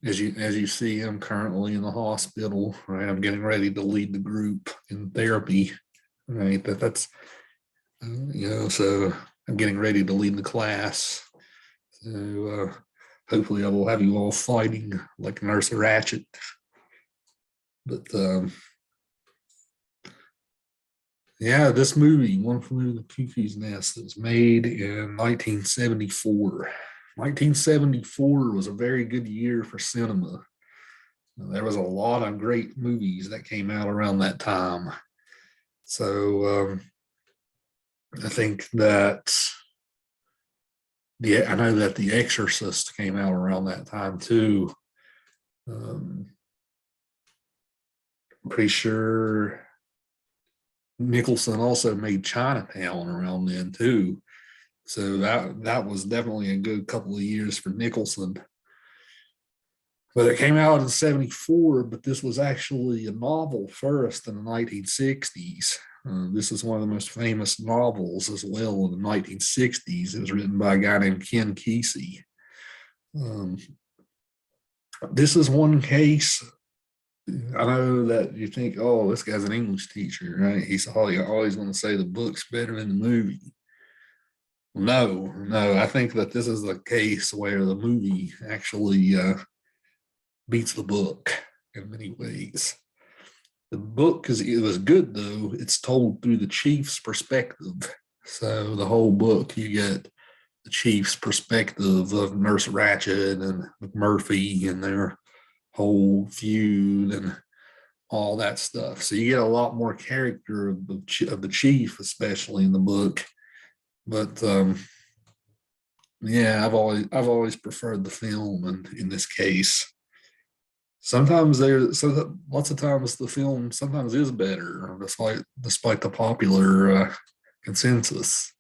as you see, I'm currently in the hospital. Right, I'm getting ready to lead the group in therapy. Right, that's so I'm getting ready to lead the class. So hopefully, I will have you all fighting like Nurse Ratchet. But yeah, this movie, One Flew in the Cuckoo's Nest, was made in 1974. 1974 was a very good year for cinema. There was a lot of great movies that came out around that time. So I think that I know that The Exorcist came out around that time too. I'm pretty sure Nicholson also made Chinatown around then too. So that was definitely a good couple of years for Nicholson. But it came out in 74, but this was actually a novel first in the 1960s. This is one of the most famous novels as well in the 1960s. It was written by a guy named Ken Kesey. This is one case. I know that you think, oh, this guy's an English teacher, right? He's always going to say the book's better than the movie. No, I think that this is a case where the movie actually beats the book in many ways. The book it was good though. It's told through the chief's perspective. So the whole book, you get the chief's perspective of Nurse Ratchet and McMurphy and their whole feud and all that stuff. So you get a lot more character of the chief, especially in the book. But yeah, I've always preferred the film, and in this case, sometimes lots of times the film sometimes is better, despite the popular consensus.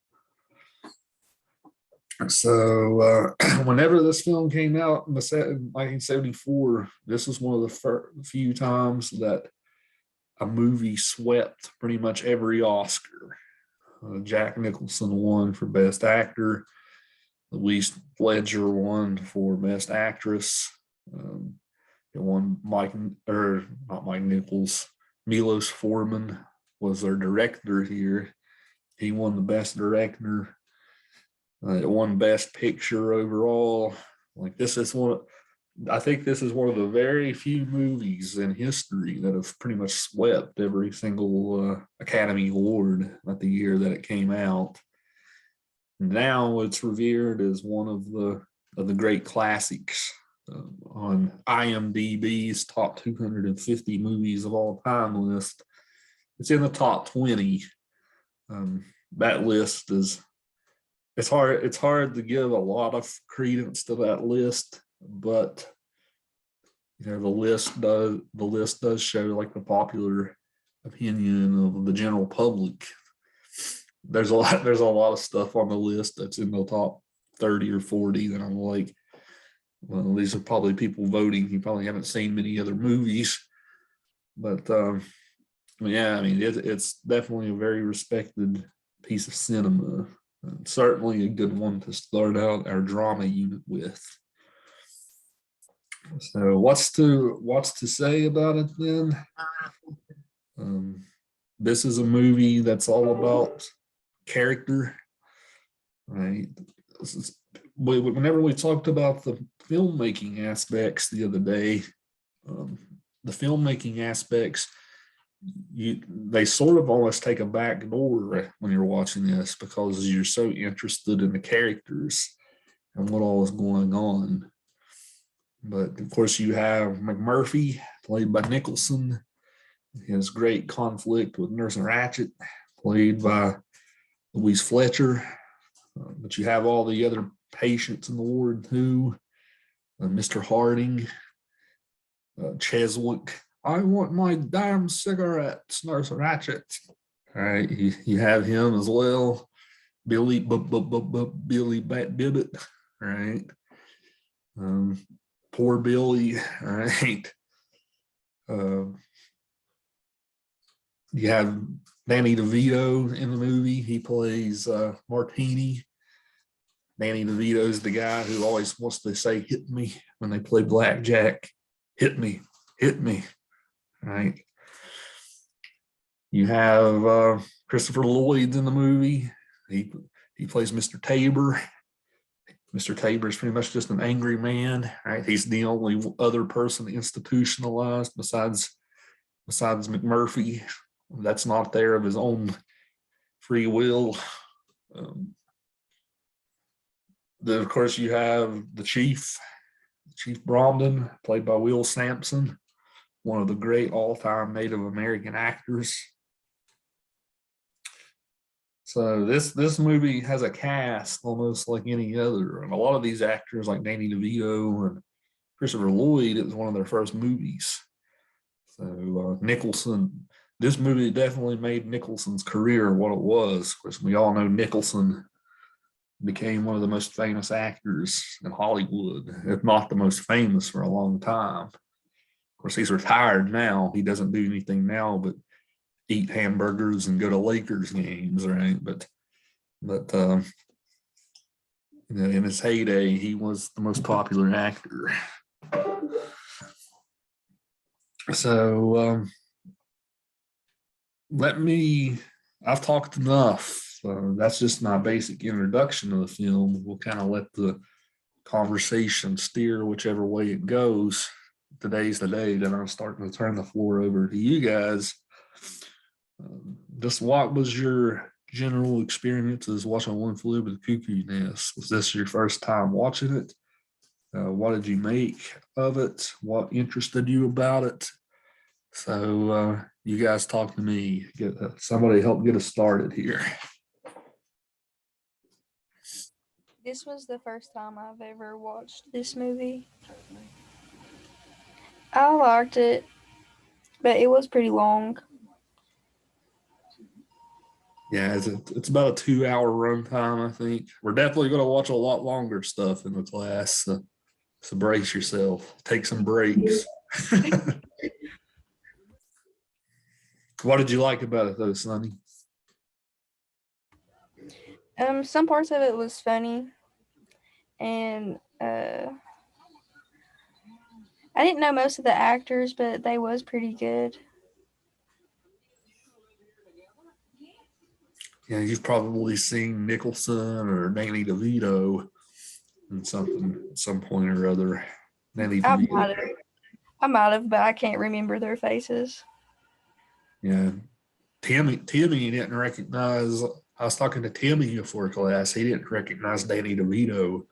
So whenever this film came out in 1974, this was one of the few times that a movie swept pretty much every Oscar. Jack Nicholson won for Best Actor. Louise Fletcher won for Best Actress. It won not Mike Nichols. Milos Forman was their director here. He won the Best Director. It won Best Picture overall. I think this is one of the very few movies in history that have pretty much swept every single Academy Award at the year that it came out. Now it's revered as one of the great classics on IMDb's top 250 movies of all time list. It's in the top 20. That list is it's hard to give a lot of credence to that list, but the list does show like the popular opinion of the general public. There's a lot of stuff on the list that's in the top 30 or 40 that I'm like, well, these are probably people voting. You probably haven't seen many other movies, but yeah, I mean it's definitely a very respected piece of cinema. Certainly a good one to start out our drama unit with. So what's to say about it then? This is a movie that's all about character, right? Whenever we talked about the filmmaking aspects the other day, the filmmaking aspects, they sort of almost take a back door when you're watching this because you're so interested in the characters and what all is going on. But of course, you have McMurphy, played by Nicholson, his great conflict with Nurse Ratchet, played by Louise Fletcher. But you have all the other patients in the ward too. Mr. Harding, Cheswick. I want my damn cigarettes, Nurse Ratchet. All right, you have him as well. Billy Bibbit. All right. Poor Billy. All right. You have Danny DeVito in the movie. He plays Martini. Danny DeVito's the guy who always wants to say "hit me" when they play blackjack. Hit me, hit me. Right. You have Christopher Lloyd in the movie. He plays Mr. Tabor. Mr. Tabor is pretty much just an angry man, right? He's the only other person institutionalized besides McMurphy that's not there of his own free will. Then of course you have the Chief Bromden, played by Will Sampson, one of the great all-time Native American actors. So this movie has a cast almost like any other, and a lot of these actors like Danny DeVito and Christopher Lloyd, it was one of their first movies. So Nicholson, this movie definitely made Nicholson's career what it was. Of course, we all know Nicholson became one of the most famous actors in Hollywood, if not the most famous for a long time. Of course, he's retired now. He doesn't do anything now but eat hamburgers and go to Lakers games, right? But you know, in his heyday, he was the most popular actor. So I've talked enough. That's just my basic introduction to the film. We'll kind of let the conversation steer whichever way it goes. Today's the day that I'm starting to turn the floor over to you guys. Just what was your general experiences watching One Flew Over the Cuckoo Nest? Was this your first time watching it? What did you make of it? What interested you about it? So you guys talk to me. Somebody help get us started here. This was the first time I've ever watched this movie. I liked it, but it was pretty long. Yeah, it's about a 2-hour runtime, I think. We're definitely going to watch a lot longer stuff in the class. So brace yourself. Take some breaks. What did you like about it, though, Sonny? Some parts of it was funny, and I didn't know most of the actors, but they was pretty good. Yeah, you've probably seen Nicholson or Danny DeVito in something at some point or other. Danny DeVito. I might have, but I can't remember their faces. Yeah, Timmy didn't recognize. I was talking to Timmy before class. He didn't recognize Danny DeVito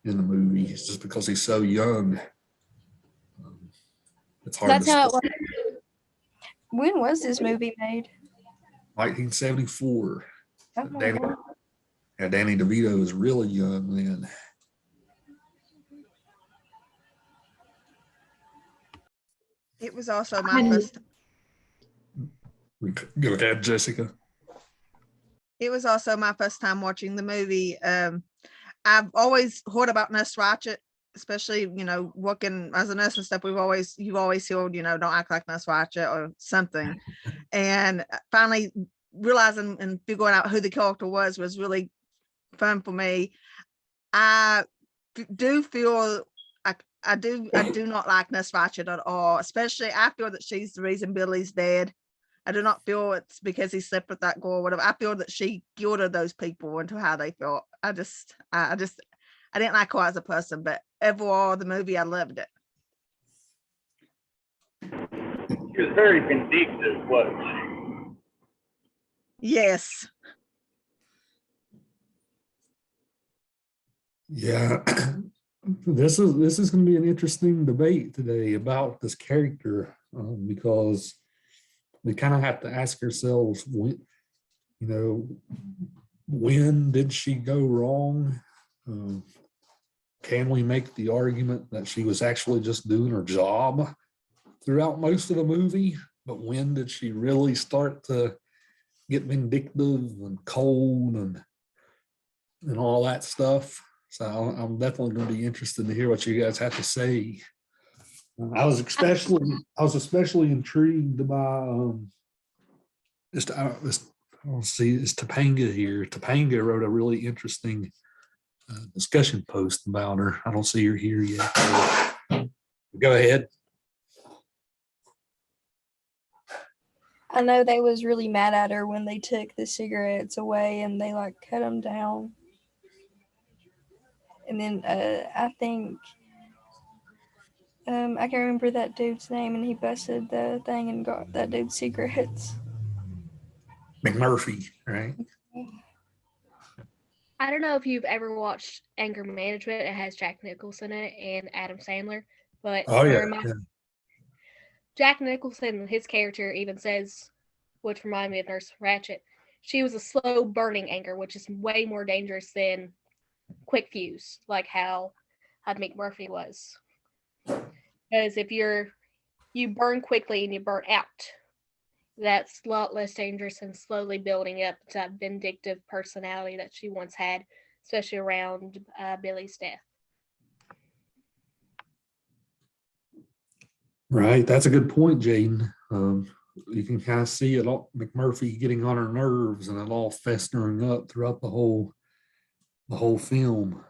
in the movie just because he's so young. It's hard. That's how it was. When was this movie made? 1974. Oh my God. Danny DeVito was really young then. It was also my first. Go ahead, Jessica. It was also my first time watching the movie. I've always heard about Nurse Ratched, especially working as a nurse and stuff. You've always heard don't act like Nurse Ratched or something. And finally realizing and figuring out who the character was really fun for me. I do feel I do not like Nurse Ratched at all, especially I feel that she's the reason Billy's dead. I do not feel it's because he slept with that girl or whatever. I feel that she guilted those people into how they felt. I didn't like her as a person, but overall the movie, I loved it. She was very vindictive, wasn't she? Yes. Yeah. This is going to be an interesting debate today about this character because we kind of have to ask ourselves, when did she go wrong? Can we make the argument that she was actually just doing her job throughout most of the movie? But when did she really start to get vindictive and cold and all that stuff? So I'm definitely going to be interested to hear what you guys have to say. I was especially intrigued by it's Topanga here. Topanga wrote a really interesting discussion post about her. I don't see her here yet. Go ahead. I know they was really mad at her when they took the cigarettes away and they like cut them down. And then I think I can't remember that dude's name, and he busted the thing and got that dude's cigarettes. McMurphy, right? I don't know if you've ever watched Anger Management. It has Jack Nicholson in it and Adam Sandler. But Oh yeah. Jack Nicholson, his character even says, which reminded me of Nurse Ratched, she was a slow burning anger, which is way more dangerous than quick fuse, like how McMurphy was. Because if you burn quickly and you burn out, that's a lot less dangerous than slowly building up to that vindictive personality that she once had, especially around Billy's death. Right. That's a good point, Jaden. You can kind of see it all, McMurphy getting on her nerves and it all festering up throughout the whole film.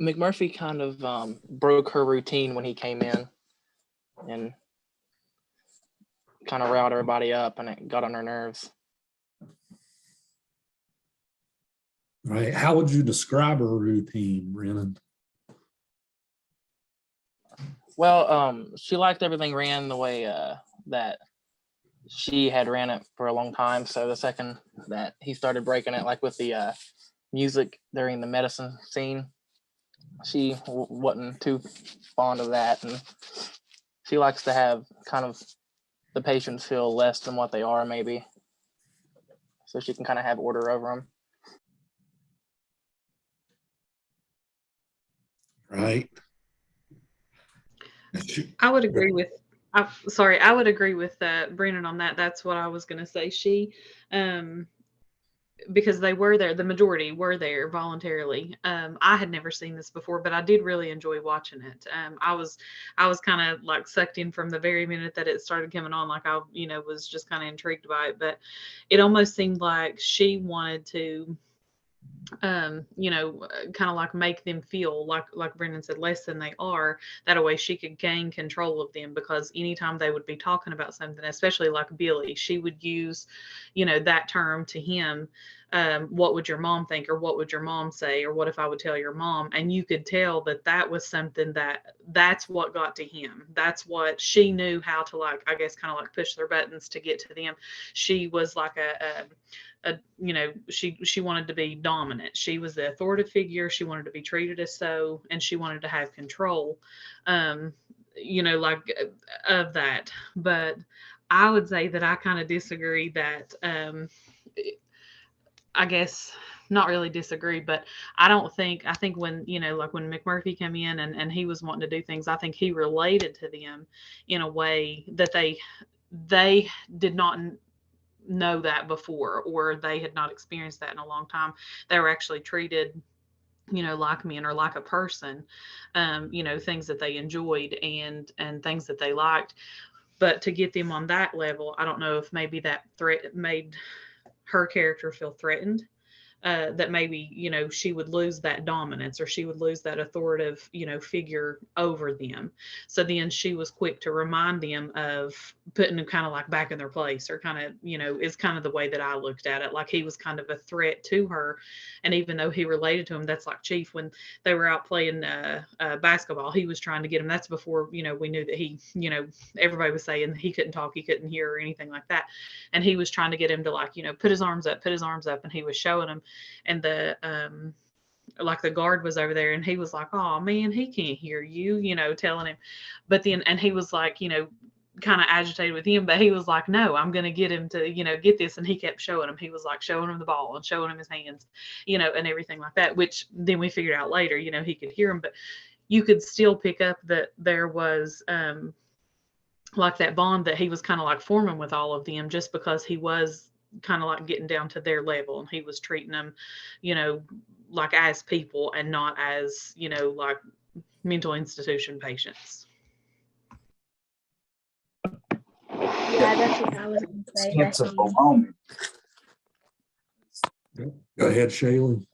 McMurphy kind of broke her routine when he came in and kind of riled everybody up, and it got on her nerves. Right. How would you describe her routine, Brennan? Well, she liked everything ran the way that she had ran it for a long time. So the second that he started breaking it, like with the music during the medicine scene, she wasn't too fond of that, and she likes to have kind of the patients feel less than what they are, maybe, so she can kind of have order over them. Right. I would agree with. I would agree with Brennan on that. That's what I was going to say. She, because they were there, the majority were there voluntarily. I had never seen this before, but I did really enjoy watching it. I was kind of like sucked in from the very minute that it started coming on. Like I, was just kind of intrigued by it, but it almost seemed like she wanted to kind of like make them feel like Brendan said, less than they are. That way she could gain control of them, because anytime they would be talking about something, especially like Billy, she would use, that term to him. What would your mom think, or what would your mom say, or what if I would tell your mom? And you could tell that was something that's what got to him. That's what she knew how to, like, I guess, kind of like push their buttons to get to them. She was like she wanted to be dominant. She was the authoritative figure. She wanted to be treated as so, and she wanted to have control, like of that. But I would say that I kind of disagree that, I guess not really disagree, but I think when, like when McMurphy came in and he was wanting to do things, I think he related to them in a way that they did not know that before, or they had not experienced that in a long time. They were actually treated, like men, or like a person, things that they enjoyed and things that they liked. But to get them on that level, I don't know if maybe that threat made her character feel threatened. That maybe, she would lose that dominance, or she would lose that authoritative, figure over them. So then she was quick to remind them of putting them kind of like back in their place, or kind of, is kind of the way that I looked at it. Like he was kind of a threat to her. And even though he related to him, that's like Chief, when they were out playing basketball, he was trying to get him. That's before, we knew that he, everybody was saying he couldn't talk, he couldn't hear, or anything like that. And he was trying to get him to, like, put his arms up, and he was showing him. And the like the guard was over there, and he was like, oh man, he can't hear you, telling him. But then, and he was like, kind of agitated with him, but he was like, no, I'm going to get him to, get this. And he kept showing him. He was like showing him the ball and showing him his hands, and everything like that, which then we figured out later, he could hear him. But you could still pick up that there was like that bond that he was kind of like forming with all of them, just because he was kind of like getting down to their level, and he was treating them, like as people, and not as, like mental institution patients. Yeah, that's what I was going to say. It's a baloney. Go ahead, Shaylee.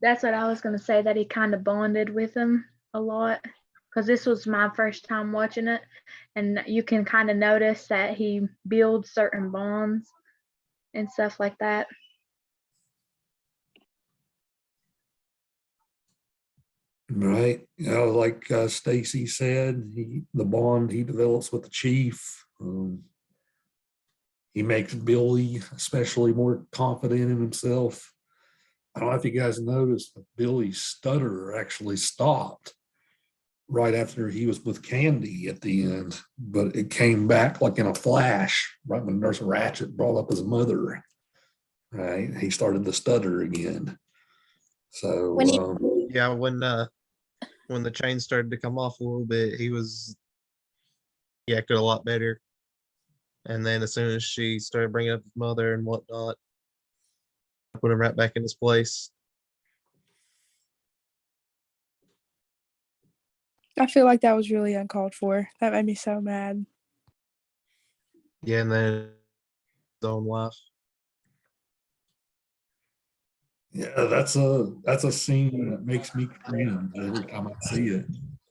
That's what I was going to say, that he kind of bonded with him a lot, because this was my first time watching it, and you can kind of notice that he builds certain bonds and stuff like that. Right. Like Stacy said, the bond he develops with the chief. He makes Billy especially more confident in himself. I don't know if you guys noticed, but Billy's stutter actually stopped right after he was with Candy at the end, but it came back like in a flash right when Nurse Ratched brought up his mother. Right, he started to stutter again. So Yeah, when the chain started to come off a little bit, he acted a lot better. And then as soon as she started bringing up his mother and whatnot, put him right back in his place. I feel like that was really uncalled for. That made me so mad. Yeah, and then his own wife. yeah, that's a scene that makes me cringe every time I see it.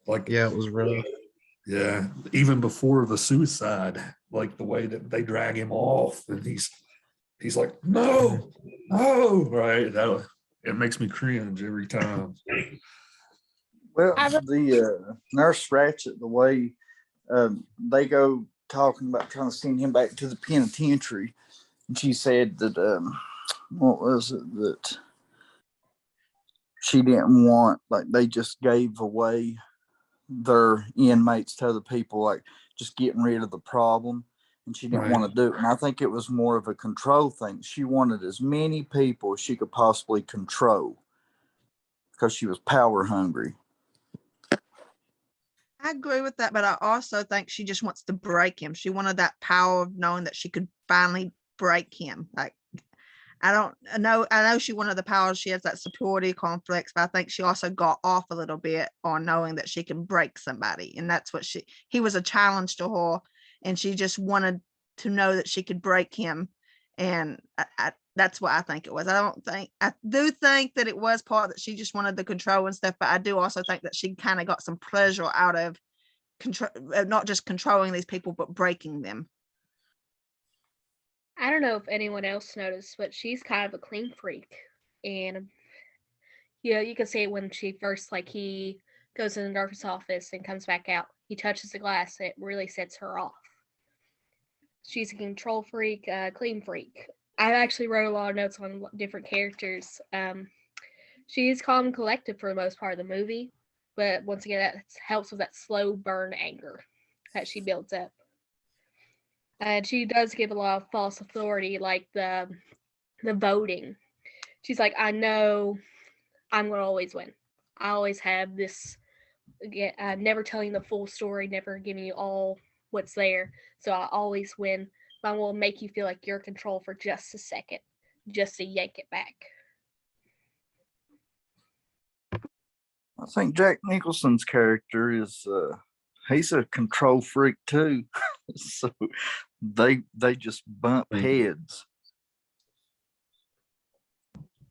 Like, Yeah, it was rough. yeah, even before the suicide, like the way that they drag him off, and he's like, no, no, right? It makes me cringe every time. Well, the Nurse Ratched, the way they go talking about trying to send him back to the penitentiary, and she said that what was it that she didn't want, like they just gave away their inmates to other people, like just getting rid of the problem, and she didn't want to do it. And I think it was more of a control thing. She wanted as many people as she could possibly control because she was power hungry. I agree with that, but I also think she just wants to break him. She wanted that power of knowing that she could finally break him. Like, I know she wanted the power. She has that superiority complex, but I think she also got off a little bit on knowing that she can break somebody. And that's what he was a challenge to her. And she just wanted to know that she could break him. And that's what I think it was. I do think that it was part that she just wanted the control and stuff, but I do also think that she kind of got some pleasure out of control, not just controlling these people, but breaking them. I don't know if anyone else noticed, but she's kind of a clean freak. And yeah, you can see it when she first, like, he goes in the nurse's office and comes back out. He touches the glass, and it really sets her off. She's a control freak, clean freak. I actually wrote a lot of notes on different characters. She's calm and collected for the most part of the movie, but once again, that helps with that slow burn anger that she builds up. And she does give a lot of false authority, like the voting. She's like, I know I'm going to always win. I always have this, never telling the full story, never giving you all what's there. So I always win. But I'm going to make you feel like you're in control for just a second, just to yank it back. I think Jack Nicholson's character is he's a control freak too. So they just bump heads.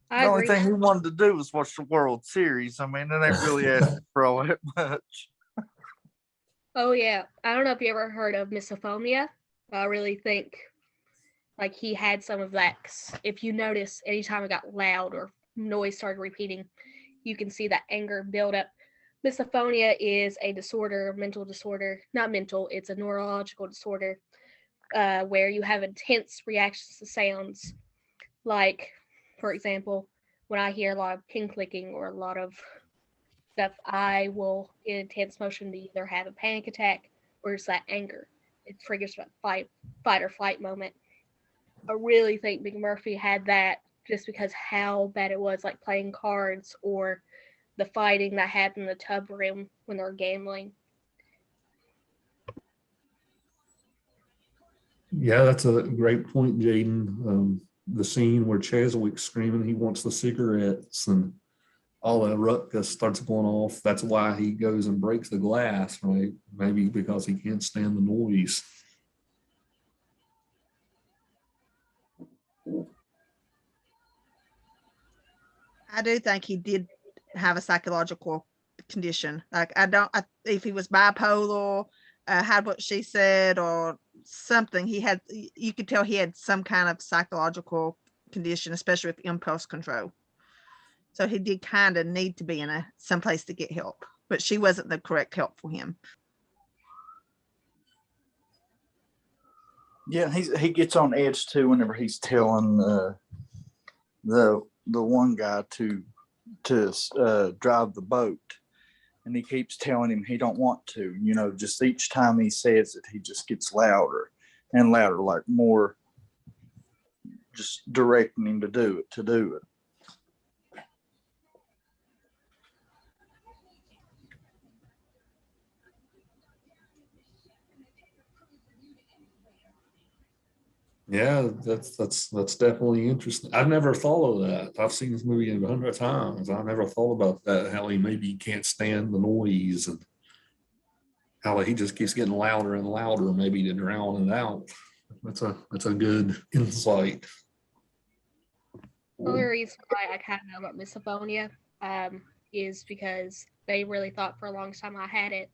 The only thing he wanted to do was watch the World Series. I mean, they ain't really asking for all that much. Oh yeah, I don't know if you ever heard of misophonia. I really think like he had some of that. 'Cause if you notice, anytime it got loud or noise started repeating, you can see that anger build up. Misophonia is a disorder, mental disorder, not mental, it's a neurological disorder where you have intense reactions to sounds. Like, for example, when I hear a lot of pin clicking or a lot of stuff, I will get intense motion to either have a panic attack or just that anger. It triggers that fight or flight moment. I really think McMurphy had that just because how bad it was, like playing cards or the fighting that happened in the tub room when they were gambling. Yeah, that's a great point, Jaden. The scene where Cheswick's screaming he wants the cigarettes and all that ruckus starts going off. That's why he goes and breaks the glass, right? Maybe because he can't stand the noise. I do think he did have a psychological condition. Like if he was bipolar, had what she said or something, you could tell he had some kind of psychological condition, especially with impulse control. So he did kind of need to be in someplace to get help, but she wasn't the correct help for him. Yeah, he gets on edge too whenever he's telling the one guy to drive the boat, and he keeps telling him he don't want to. Just each time he says it, he just gets louder and louder, like more just directing him to do it. Yeah, that's definitely interesting. I've never thought of that. I've seen this movie 100 times. I never thought about that, how he maybe can't stand the noise and how he just keeps getting louder and louder, maybe to drown it out. That's a good insight. The only reason why I kind of know about misophonia is because they really thought for a long time I had it.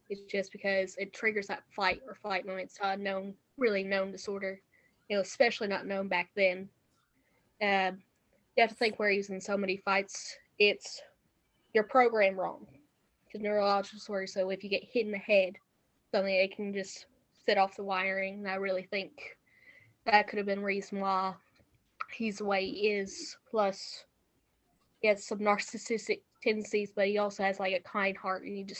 It's just because it triggers that fight or flight moment. It's a really known disorder, especially not known back then. You have to think where he's in so many fights. You're programmed wrong. It's a neurological disorder, so if you get hit in the head, suddenly it can just set off the wiring. And I really think that could have been the reason why he's the way he is. Plus, he has some narcissistic tendencies, but he also has like a kind heart, and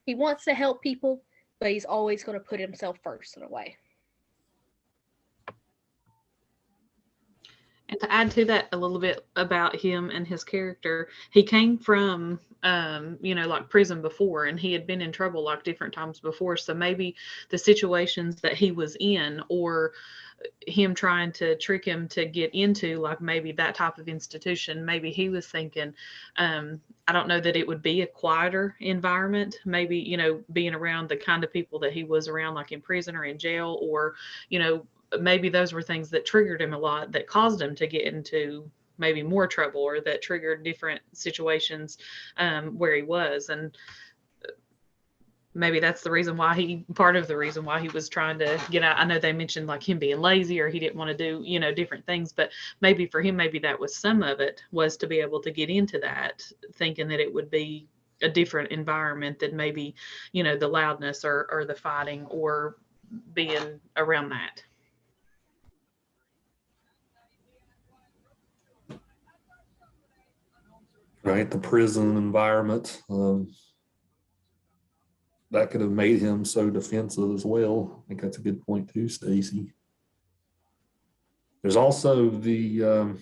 he wants to help people, but he's always going to put himself first in a way. And to add to that a little bit about him and his character, he came from, like prison before, and he had been in trouble like different times before. So maybe the situations that he was in, or him trying to trick him to get into like maybe that type of institution, maybe he was thinking, I don't know that it would be a quieter environment, maybe, being around the kind of people that he was around, like in prison or in jail, or, maybe those were things that triggered him a lot, that caused him to get into maybe more trouble, or that triggered different situations where he was. And maybe that's part of the reason why he was trying to get out. I know they mentioned like him being lazy, or he didn't want to do, different things, but maybe for him, maybe that was some of it, was to be able to get into that, thinking that it would be a different environment than maybe, the loudness or the fighting or being around that. Right, the prison environment. That could have made him so defensive as well. I think that's a good point too, Stacy. There's also the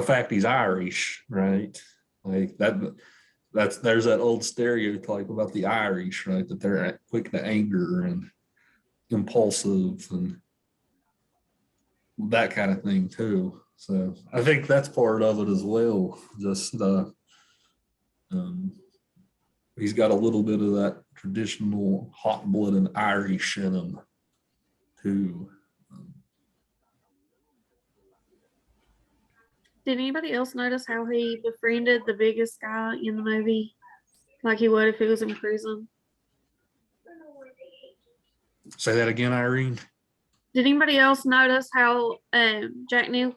fact he's Irish, right? Like there's that old stereotype about the Irish, right? That they're quick to anger and impulsive and that kind of thing too. So I think that's part of it as well. Just he's got a little bit of that traditional hot-blooded Irish in him too. Did anybody else notice how he befriended the biggest guy in the movie, like he would if he was in prison? Say that again, Irene. Did anybody else notice how McMurphy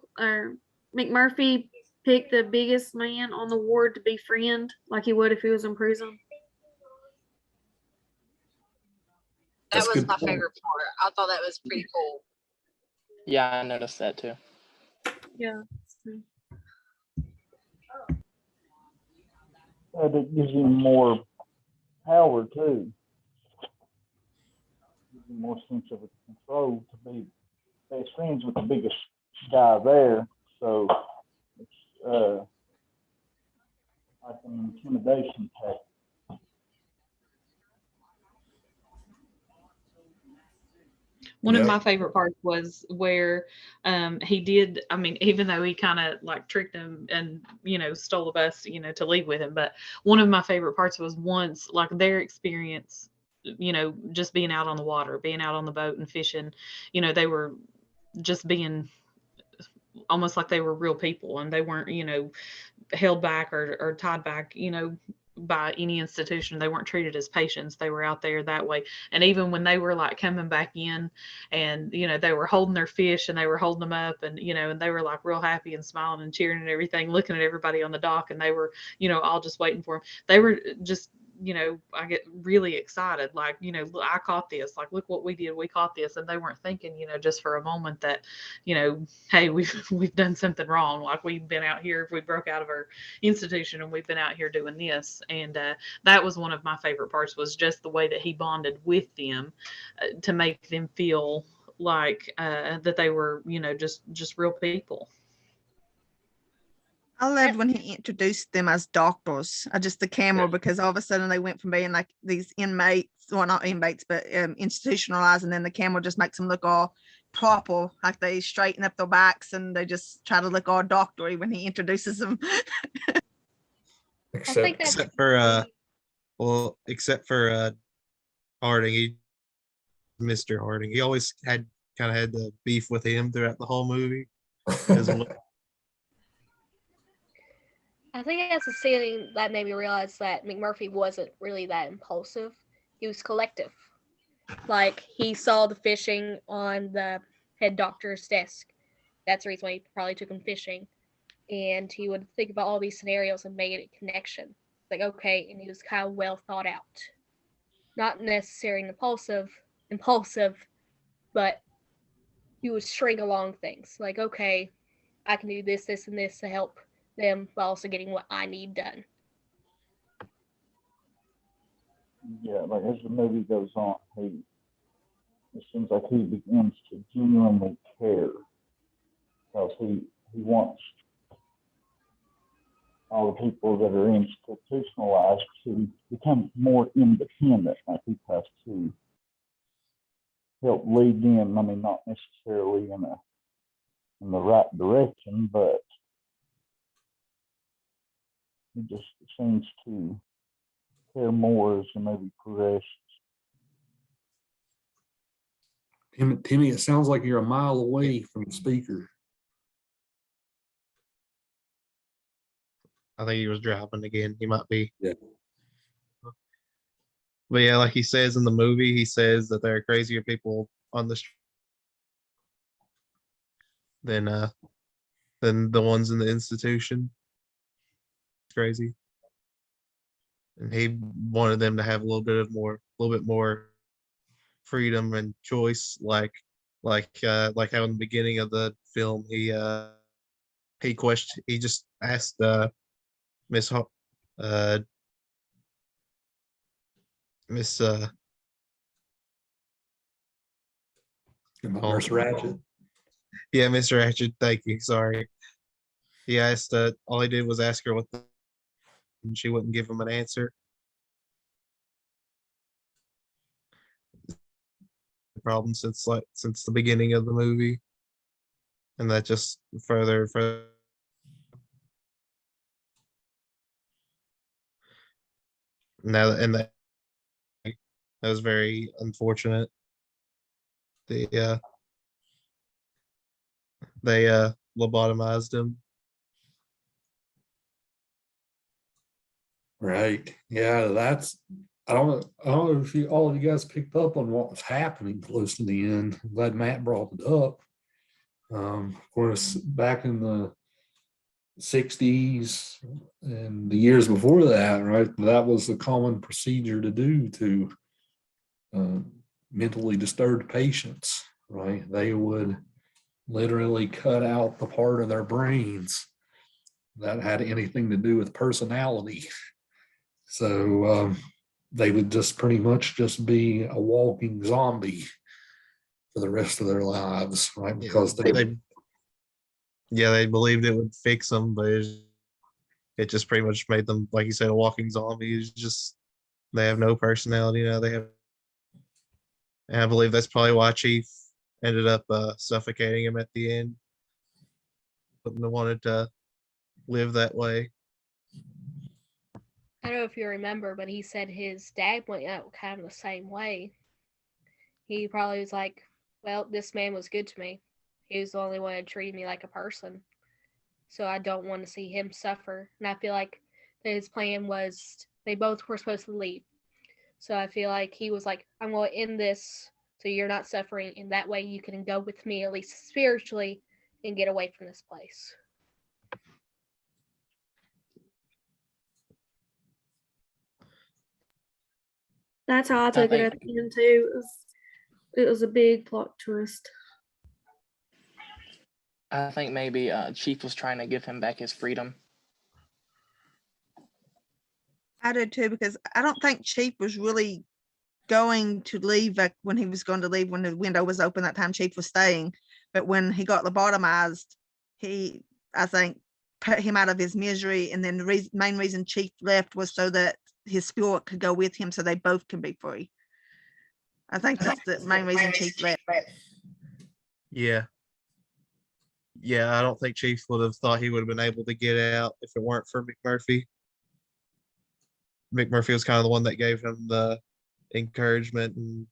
picked the biggest man on the ward to befriend, like he would if he was in prison? That's that was good my point. favorite part. I thought that was pretty cool. Yeah, I noticed that too. Yeah. It gives you more power too. Gives you more sense of control to be best friends with the biggest guy there. So it's like an intimidation tactic. One of my favorite parts was where he did, even though he kind of like tricked him and, stole the bus, to leave with him. But one of my favorite parts was once like their experience, just being out on the water, being out on the boat and fishing, they were just being almost like they were real people and they weren't, held back or tied back, by any institution. They weren't treated as patients. They were out there that way. And even when they were like coming back in and, they were holding their fish and they were holding them up and, and they were like real happy and smiling and cheering and everything, looking at everybody on the dock and they were, all just waiting for them. They were just, I get really excited. Like, I caught this, like, look what we did. We caught this. And they weren't thinking, just for a moment that, hey, we've done something wrong. Like we've been out here, we broke out of our institution and we've been out here doing this. And that was one of my favorite parts, was just the way that he bonded with them to make them feel like that they were, just real people. I loved when he introduced them as doctors, just the camera, because all of a sudden they went from being like these inmates, well, not inmates, but institutionalized, and then the camera just makes them look all proper, like they straighten up their backs and they just try to look all doctory when he introduces them. Except for Harding, Mr. Harding. He always had the beef with him throughout the whole movie as well. I think that's a scene that made me realize that McMurphy wasn't really that impulsive. He was collective. Like, he saw the fishing on the head doctor's desk. That's the reason why he probably took him fishing. And he would think about all these scenarios and made a connection. Like, okay, and he was kind of well thought out. Not necessarily impulsive, but he would string along things. Like, okay, I can do this, this, and this to help them while also getting what I need done. Yeah, like as the movie goes on, it seems like he begins to genuinely care because he wants all the people that are institutionalized to become more independent. Like he has to help lead them. I mean, not necessarily in the right direction, but he just seems to care more as the movie progresses. Timmy, it sounds like you're a mile away from the speaker. I think he was dropping again. He might be. Yeah. But yeah, like he says in the movie, he says that there are crazier people on the street than the ones in the institution. It's crazy. And he wanted them to have a little bit more freedom and choice, like how in the beginning of the film he just asked Miss Miss Nurse Ratchet. Yeah, Mr. Ratchet, thank you. Sorry. He asked all he did was ask her and she wouldn't give him an answer. Problem since the beginning of the movie. And that just further that was very unfortunate. They lobotomized him. Right. Yeah, that's I don't know if all of you guys picked up on what was happening close to the end. I'm glad Matt brought it up. Of course, back in the 60s and the years before that, right, that was a common procedure to do to mentally disturbed patients, right? They would literally cut out the part of their brains that had anything to do with personality. So they would just pretty much just be a walking zombie for the rest of their lives, right? Because they believed it would fix them, but it just pretty much made them, like you said, a walking zombie. It's just they have no personality now. And I believe that's probably why Chief ended up suffocating him at the end. Wouldn't have wanted to live that way. I don't know if you remember, but he said his dad went out kind of the same way. He probably was like, well, this man was good to me. He was the only one that treated me like a person. So I don't want to see him suffer. And I feel like his plan was they both were supposed to leave. So I feel like he was like, I'm going to end this so you're not suffering. And that way you can go with me, at least spiritually, and get away from this place. That's how I I took it at think the end too. It was a big plot twist. maybe Chief was trying to give him back his freedom. I did too, because I don't think Chief was really going to leave when he was going to leave when the window was open that time. Chief was staying, but when he got lobotomized, I think, put him out of his misery. And then the main reason Chief left was so that his spirit could go with him, so they both can be free. I think that's the main reason Chief left. Yeah. Yeah, I don't think Chief would have thought he would have been able to get out if it weren't for McMurphy. McMurphy was kind of the one that gave him the encouragement and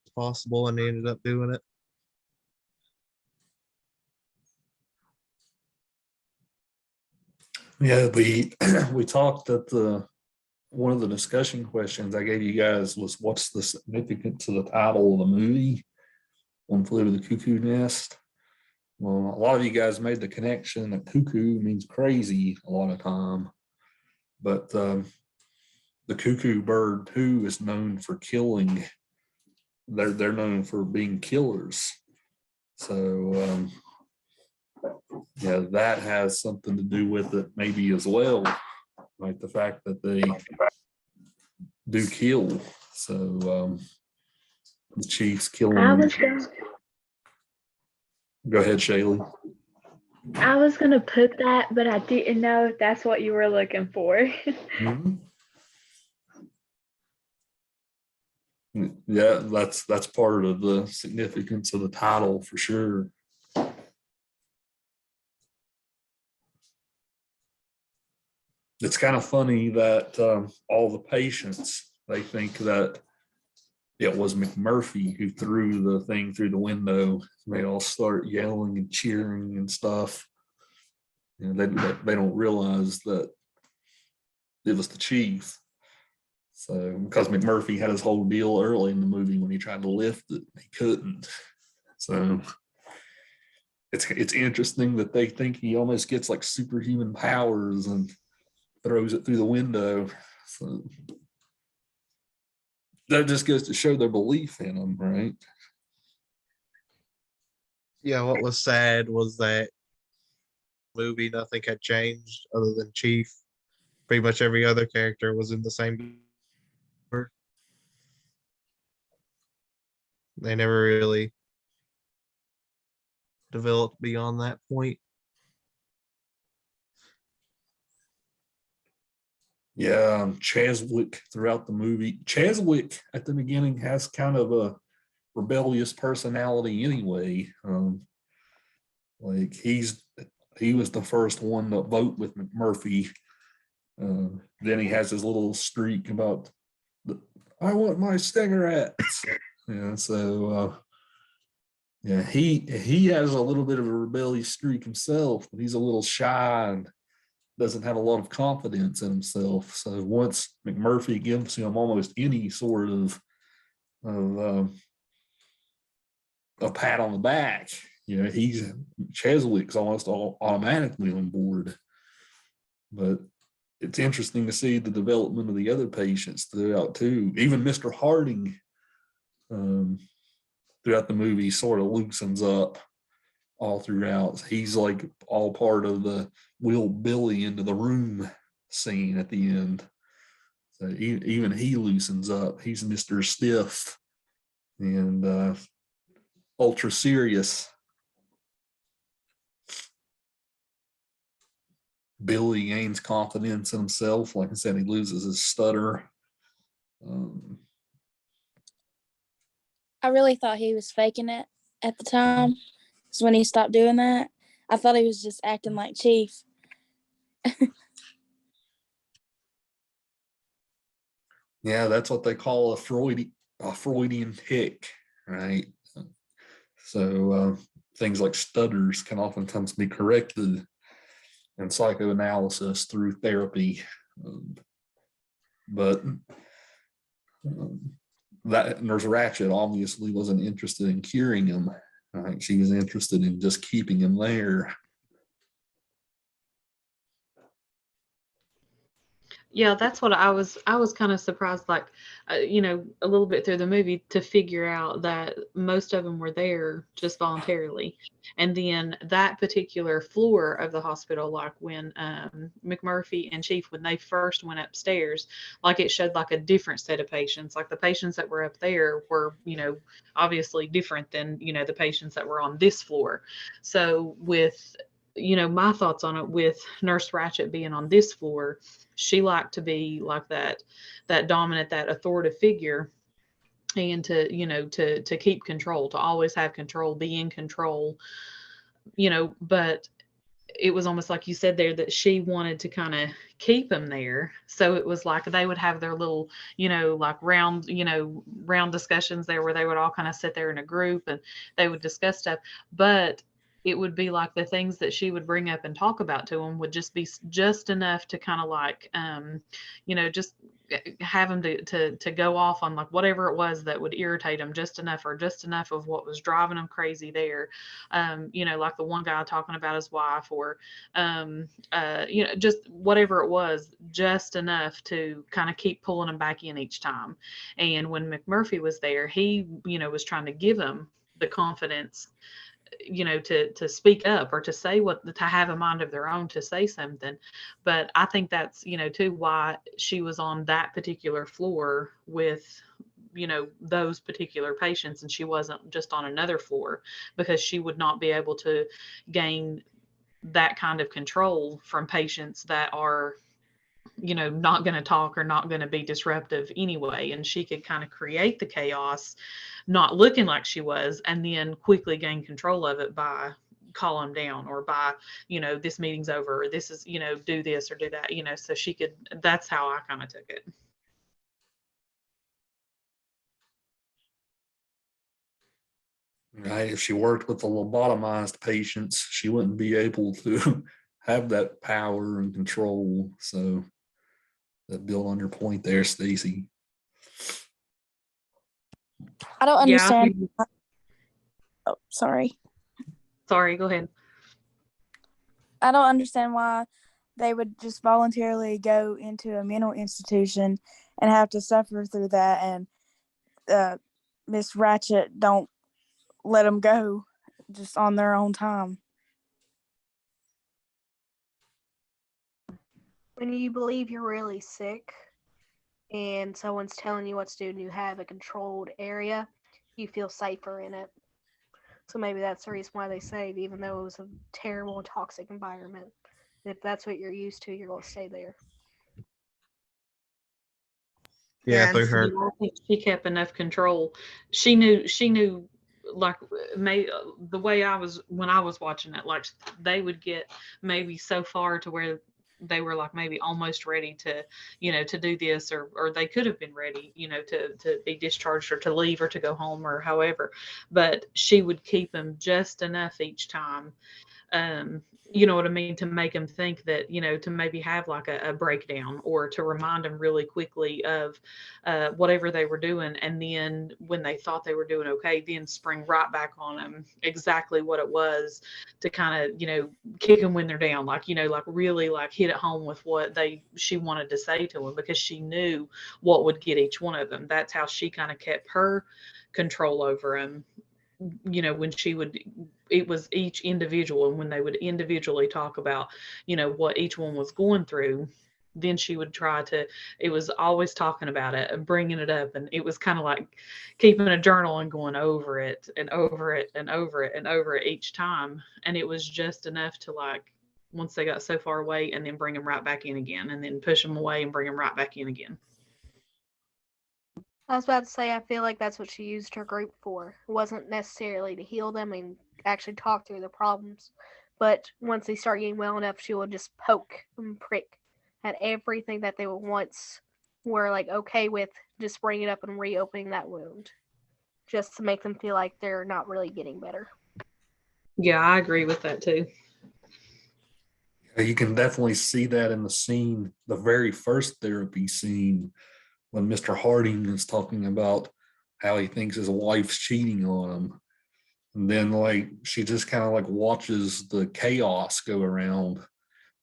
it's possible, and he ended up doing it. Yeah, we talked at one of the discussion questions I gave you guys was what's the significance of the title of the movie, One Flew to the Cuckoo Nest. Well, a lot of you guys made the connection that cuckoo means crazy a lot of time, but the cuckoo bird too is known for killing. They're known for being killers. So yeah, that has something to do with it maybe as well, like the fact that they do kill. So the Chiefs killing. Go ahead, Shaylee. I was gonna put that, but I didn't know if that's what you were looking for. Mm-hmm. Yeah, that's part of the significance of the title for sure. It's kind of funny that all the patients, they think that it was McMurphy who threw the thing through the window. They all start yelling and cheering and stuff. You know, they don't realize that it was the Chief. So because McMurphy had his whole deal early in the movie when he tried to lift it, he couldn't. So it's interesting that they think he almost gets like superhuman powers and throws it through the window. So that just goes to show their belief in him, right? Yeah, what was sad was that movie, nothing had changed other than Chief. Pretty much every other character was in the same. They never really developed beyond that point. Yeah, Chaswick throughout the movie. Chaswick at the beginning has kind of a rebellious personality anyway. Like he was the first one to vote with McMurphy. Then he has his little streak about I want my cigarettes. Yeah, so yeah, he has a little bit of a rebellious streak himself, but he's a little shy and doesn't have a lot of confidence in himself. So once McMurphy gives him almost any sort of a pat on the back, you know, Cheswick's almost automatically on board. But it's interesting to see the development of the other patients throughout too. Even Mr. Harding throughout the movie sort of loosens up all throughout. He's like all part of the Will Billy into the room scene at the end. So even he loosens up. He's Mr. Stiff and ultra serious. Billy gains confidence in himself. Like I said, he loses his stutter. I really thought he was faking it at the time. Because when he stopped doing that, I thought he was just acting like Chief. Yeah, that's what they call a Freudian tick, right? So things like stutters can oftentimes be corrected in psychoanalysis through therapy. But that Nurse Ratched obviously wasn't interested in curing him. I think she was interested in just keeping him there. Yeah, that's what I was kind of surprised, like, you know, a little bit through the movie to figure out that most of them were there just voluntarily. And then that particular floor of the hospital, like when McMurphy and Chief, when they first went upstairs, like it showed like a different set of patients. Like the patients that were up there were, you know, obviously different than, you know, the patients that were on this floor. So with, you know, my thoughts on it with Nurse Ratched being on this floor, she liked to be like that dominant, that authoritative figure, and to, you know, to keep control, to always have control, be in control, you know. But it was almost like you said there that she wanted to kind of keep him there. So it was like they would have their little, you know, like round, you know, round discussions there where they would all kind of sit there in a group and they would discuss stuff. But it would be like the things that she would bring up and talk about to him would just be just enough to kind of like, you know, just have him to go off on like whatever it was that would irritate him just enough, or just enough of what was driving him crazy there. You know, like the one guy talking about his wife, or you know, just whatever it was, just enough to kind of keep pulling him back in each time. And when McMurphy was there, he, you know, was trying to give him the confidence, you know, to speak up, or to say what, to have a mind of their own, to say something. But I think that's, you know, too, why she was on that particular floor with, you know, those particular patients, and she wasn't just on another floor, because she would not be able to gain that kind of control from patients that are, you know, not going to talk or not going to be disruptive anyway. And she could kind of create the chaos, not looking like she was, and then quickly gain control of it by call them down, or by, you know, this meeting's over, or this is, you know, do this or do that, you know. So she could, that's how I kind of took it. Right? If she worked with the lobotomized patients, she wouldn't be able to have that power and control. So that build on your point there, Stacy. I don't Yeah, understand. Oh, sorry. Sorry, go ahead. I don't understand why they would just voluntarily go into a mental institution and have to suffer through that, and Miss Ratched don't let them go just on their own time. When you believe you're really sick and someone's telling you what to do and you have a controlled area, you feel safer in it. So maybe that's the reason why they saved, even though it was a terrible and toxic environment. If that's what you're used to, you're going to stay there. Yeah, And through her. I think she kept enough control. She knew like, the way I was when I was watching it, like they would get maybe so far to where they were like maybe almost ready to, you know, to do this, or they could have been ready, you know, to be discharged or to leave or to go home or however. But she would keep them just enough each time, you know what I mean, to make them think that, you know, to maybe have like a breakdown, or to remind them really quickly of whatever they were doing. And then when they thought they were doing okay, then spring right back on them exactly what it was, to kind of, you know, kick them when they're down, like, you know, like really like hit it home with what she wanted to say to them, because she knew what would get each one of them. That's how she kind of kept her control over them, you know, when she would, it was each individual, and when they would individually talk about, you know, what each one was going through, then she would try to, it was always talking about it and bringing it up, and it was kind of like keeping a journal and going over it and over it and over it and over it each time. And it was just enough to, like, once they got so far away, and then bring them right back in again, and then push them away and bring them right back in again. I was about to say, I feel like that's what she used her group for. It wasn't necessarily to heal them and actually talk through the problems, but once they start getting well enough, she would just poke and prick at everything that they were once were like okay with, just bringing it up and reopening that wound. just to make them feel like they're not really getting better. Yeah, I agree with that too. You can definitely see that in the scene, the very first therapy scene, when Mr. Harding is talking about how he thinks his wife's cheating on him. And then like she just kind of like watches the chaos go around.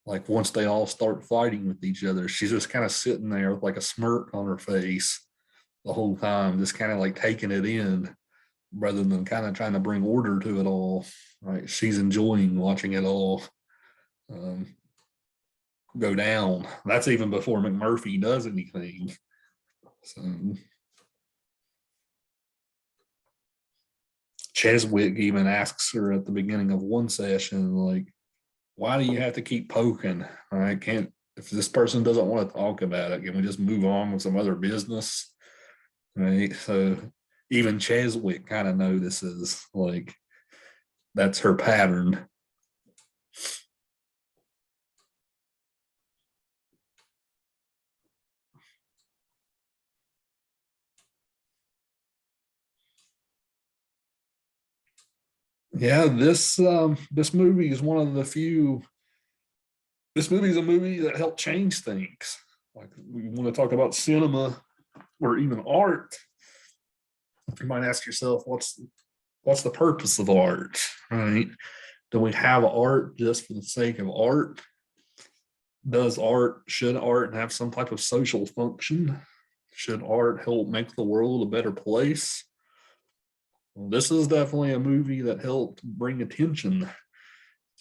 Like once they all start fighting with each other, she's just kind of sitting there with like a smirk on her face the whole time, just kind of like taking it in rather than kind of trying to bring order to it all. Right. She's enjoying watching it all go down. That's even before McMurphy does anything. So Cheswick even asks her at the beginning of one session, like, why do you have to keep poking? I can't, if this person doesn't want to talk about it, can we just move on with some other business? Right. So even Cheswick kind of notices like that's her pattern. Yeah, this movie is one of the few. This movie is a movie that helped change things. Like we want to talk about cinema or even art. You might ask yourself, what's the purpose of art, right? Do we have art just for the sake of art? Should art have some type of social function? Should art help make the world a better place? Well, this is definitely a movie that helped bring attention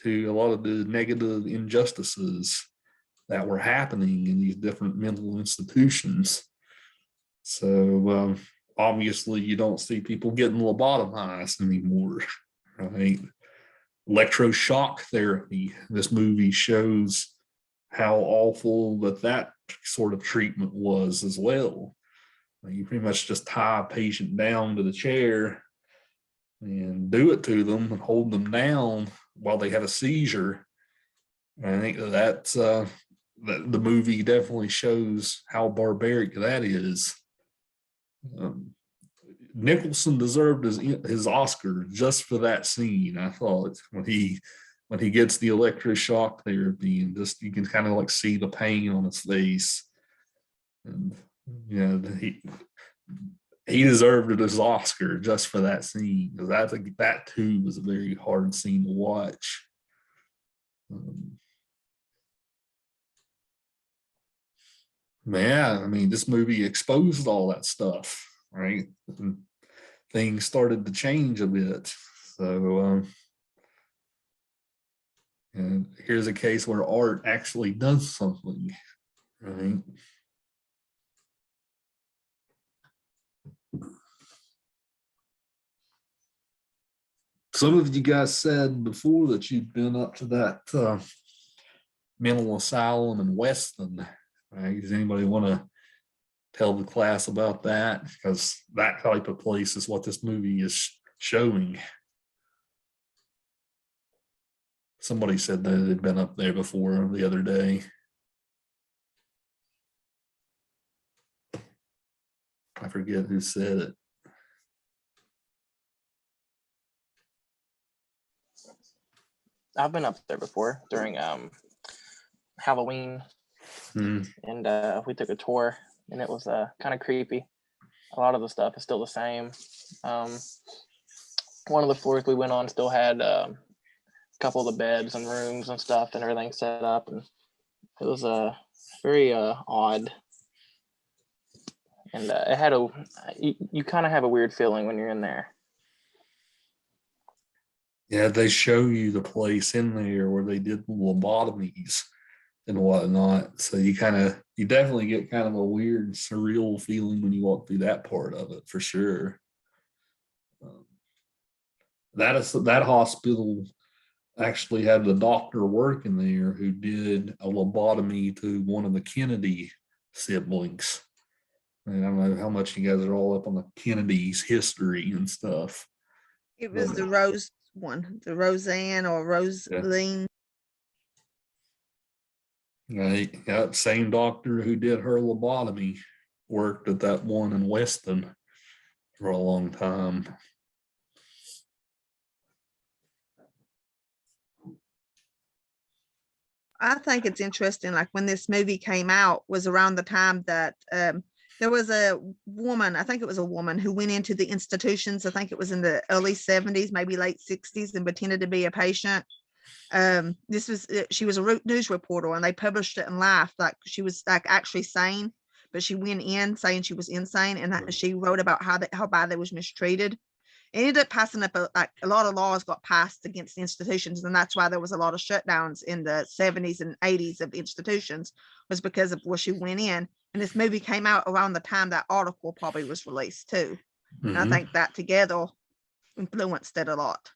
to a lot of the negative injustices that were happening in these different mental institutions. So obviously you don't see people getting lobotomized anymore, right? Electroshock therapy. This movie shows how awful that sort of treatment was as well. You pretty much just tie a patient down to the chair and do it to them and hold them down while they have a seizure. I think that's that the movie definitely shows how barbaric that is. Nicholson deserved his Oscar just for that scene. I thought when he gets the electroshock therapy and just you can kind of like see the pain on his face, and you know he deserved his Oscar just for that scene because I think that too was a very hard scene to watch. Yeah, I mean, this movie exposed all that stuff, right? And things started to change a bit. So, and here's a case where art actually does something, right? Some of you guys said before that you'd been up to that mental asylum in Weston. Right? Does anybody want to tell the class about that? Because that type of place is what this movie is showing. Somebody said that they'd been up there before the other day. I forget who said it. I've been up there before during Halloween, and we took a tour, and it was kind of creepy. A lot of the stuff is still the same. One of the floors we went on still had a couple of the beds and rooms and stuff and everything set up, and it was very odd. And it had you kind of have a weird feeling when you're in there. Yeah, they show you the place in there where they did lobotomies and whatnot. So you definitely get kind of a weird, surreal feeling when you walk through that part of it for sure. That hospital actually had the doctor working there who did a lobotomy to one of the Kennedy siblings. And I don't know how much you guys are all up on the Kennedy's history and stuff. It was the Rose one, the Roseanne or Rosaline. Right. Yeah, same doctor who did her lobotomy worked at that one in Weston for a long time. I think it's interesting, like when this movie came out was around the time that there was a woman, I think it was a woman who went into the institutions, I think it was in the early 70s, maybe late 60s, and pretended to be a patient. She was a news reporter, and they published it and laughed like she was like actually sane, but she went in saying she was insane, and she wrote about how bad they was mistreated. It ended up passing up a lot of laws got passed against institutions, and that's why there was a lot of shutdowns in the 70s and 80s of institutions, was because of where she went in. And this movie came out around the time that article probably was released too. And I think that together influenced it a lot.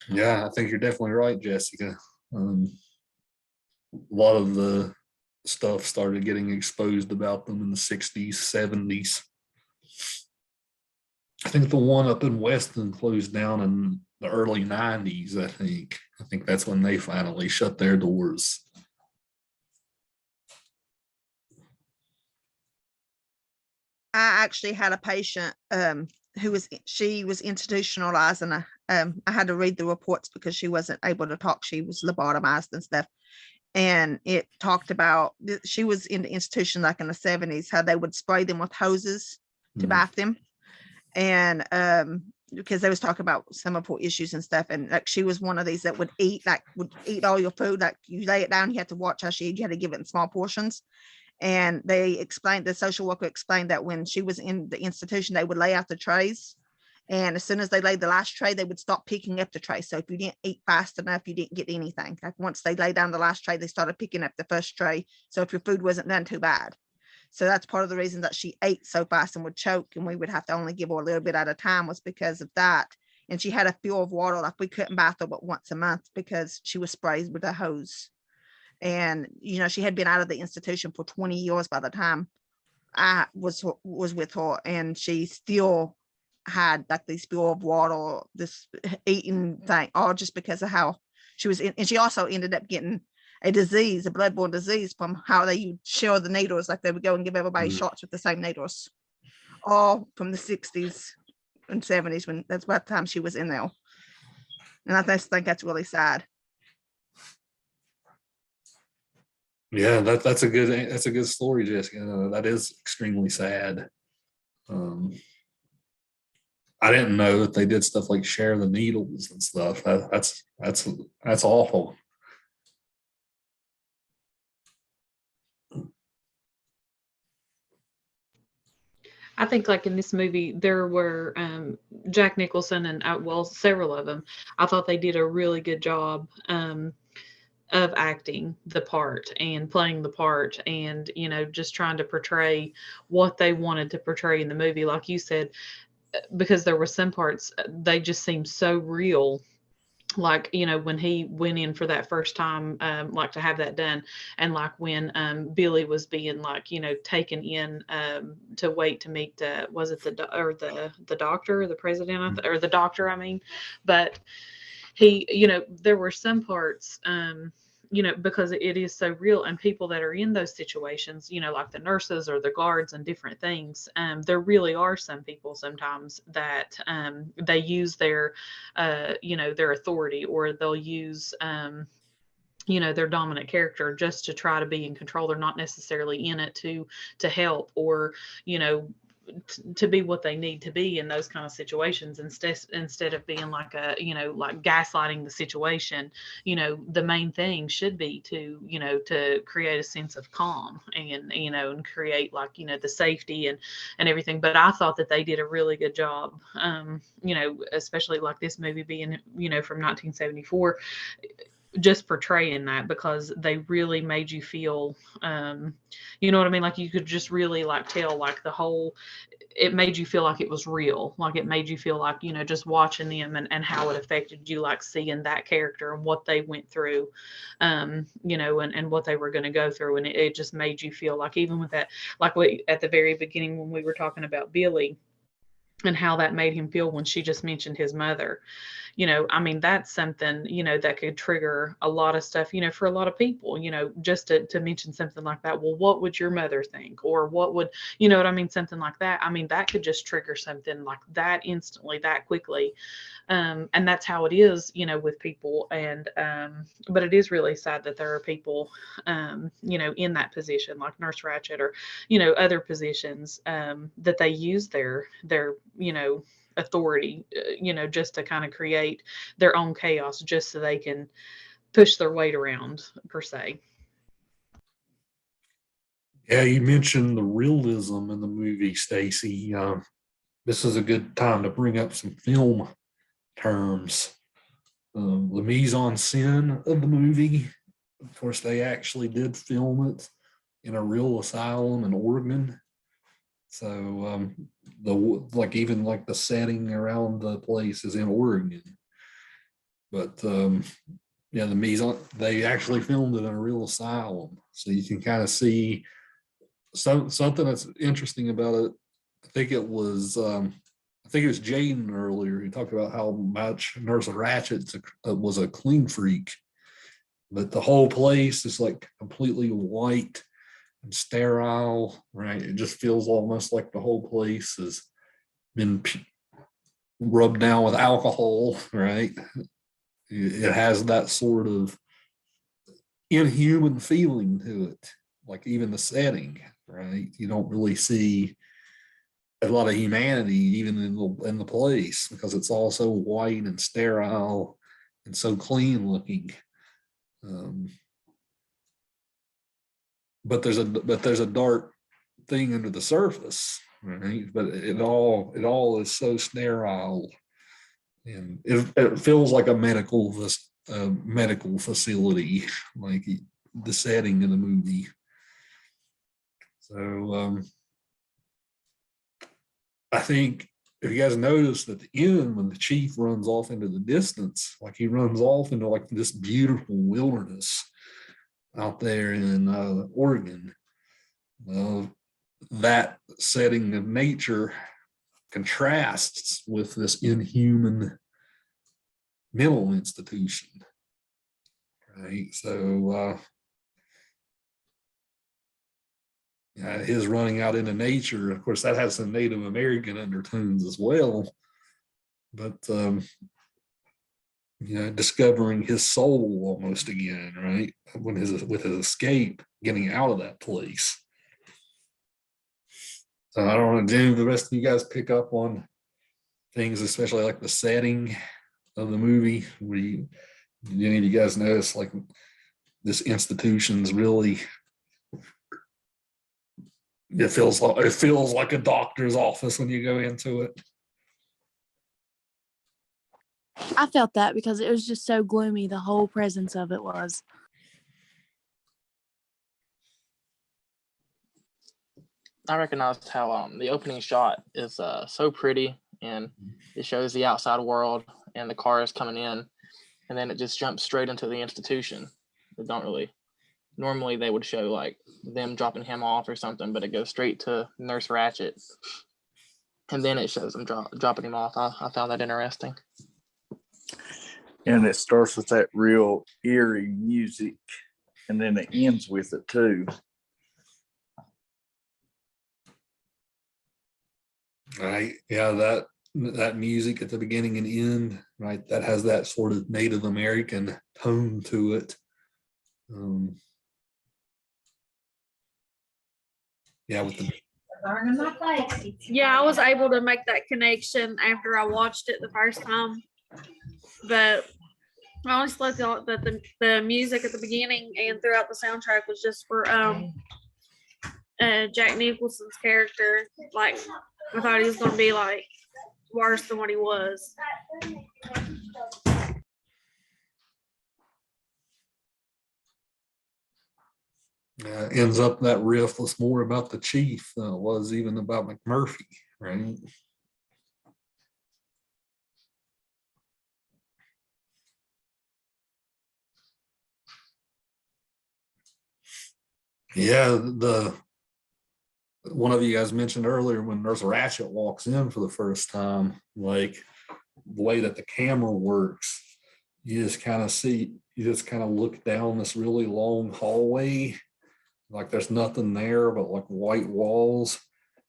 Yeah, I think you're definitely right, Jessica. A lot of the stuff started getting exposed about them in the 60s, 70s. I think the one up in Weston closed down in the early 90s, I think that's when they finally shut their doors. I actually had a patient she was institutionalized, and I had to read the reports because she wasn't able to talk. She was lobotomized and stuff. And it talked about, she was in the institution like in the 70s, how they would spray them with hoses to bath them. And because they was talking about seminal issues and stuff, and like she was one of these that would eat all your food, like you lay it down, you had to watch how she ate, you had to give it in small portions. And the social worker explained that when she was in the institution, they would lay out the trays, and as soon as they laid the last tray, they would stop picking up the tray. So if you didn't eat fast enough, you didn't get anything. Like once they laid down the last tray, they started picking up the first tray. So if your food wasn't done, too bad. So that's part of the reason that she ate so fast and would choke, and we would have to only give her a little bit at a time, was because of that. And she had a fear of water, like we couldn't bath her but once a month because she was sprayed with a hose. And she had been out of the institution for 20 years by the time I was with her, and she still had like this spill of water, this eating thing, all just because of how she was in. And she also ended up getting a disease, a bloodborne disease, from how they share the needles. Like they would go and give everybody shots with the same needles, all from the 60s and 70s, when that's about the time she was in there. And I just think that's really sad. Yeah, that's a good story, Jessica. That is extremely sad. I didn't know that they did stuff like share the needles and stuff. That's awful. I think like in this movie, there were Jack Nicholson and several of them. I thought they did a really good job of acting the part and playing the part, and just trying to portray what they wanted to portray in the movie. Like you said, because there were some parts they just seemed so real, like when he went in for that first time, like to have that done, and like when Billy was being like taken in to wait to meet was it the doctor or the president or the doctor, I mean. But he there were some parts because it is so real, and people that are in those situations, like the nurses or the guards and different things, there really are some people sometimes that they use their their authority, or they'll use their dominant character just to try to be in control. They're not necessarily in it to help, or to be what they need to be in those kind of situations, instead of being like like gaslighting the situation. The main thing should be to to create a sense of calm, and and create like the safety and everything. But I thought that they did a really good job, especially like this movie being from 1974, just portraying that, because they really made you feel you know what I mean, like you could just really like tell like it made you feel like it was real. Like it made you feel like just watching them, and how it affected you, like seeing that character and what they went through, and what they were going to go through. And it just made you feel like, even with that, like at the very beginning when we were talking about Billy and how that made him feel when she just mentioned his mother, I mean, that's something, that could trigger a lot of stuff, for a lot of people, just to mention something like that. Well, what would your mother think? Or what would, what I mean? Something like that. I mean, that could just trigger something like that instantly, that quickly. And that's how it is, with people. And, but it is really sad that there are people, in that position, like Nurse Ratched or, other positions, that they use their, authority, just to kind of create their own chaos just so they can push their weight around, per se. Yeah, you mentioned the realism in the movie, Stacy. This is a good time to bring up some film terms. The mise en scène of the movie. Of course, they actually did film it in a real asylum in Oregon. So even the setting around the place is in Oregon. But yeah, they actually filmed it in a real asylum, so you can kind of see something that's interesting about it. I think it was Jaden earlier who talked about how much Nurse Ratched was a clean freak, but the whole place is like completely white and sterile, right? It just feels almost like the whole place has been rubbed down with alcohol, right? It has that sort of inhuman feeling to it, like even the setting, right? You don't really see a lot of humanity even in the place because it's all so white and sterile and so clean looking. But there's a dark thing under the surface, right? But it all is so sterile, and it feels like a medical facility, like the setting in the movie. So I think if you guys noticed at the end when the chief runs off into the distance, like he runs off into like this beautiful wilderness out there in Oregon, that setting of nature contrasts with this inhuman mental institution, right? So his running out into nature, of course, that has some Native American undertones as well, but discovering his soul almost again, right? With his escape, getting out of that place. So I don't know, do the rest of you guys pick up on things, especially like the setting of the movie? Did any of you guys notice like this institution's really, it feels like a doctor's office when you go into it? I felt that because it was just so gloomy. The whole presence of it was. I recognized how the opening shot is so pretty, and it shows the outside world and the cars coming in, and then it just jumps straight into the institution. They don't really, normally they would show like them dropping him off or something, but it goes straight to Nurse Ratched, and then it shows them dropping him off. I found that interesting. And it starts with that real eerie music, and then it ends with it too. Right. Yeah, that music at the beginning and end, right? That has that sort of Native American tone to it. Yeah, with the Yeah, I was able to make that connection after I watched it the first time. But I honestly thought that the music at the beginning and throughout the soundtrack was just for Jack Nicholson's character. Like, I thought he was going to be like worse than what he was. ends up that riff was more about the chief than it was even about McMurphy, right? Yeah, one of you guys mentioned earlier when Nurse Ratched walks in for the first time, like the way that the camera works, you just kind of look down this really long hallway, like there's nothing there but like white walls.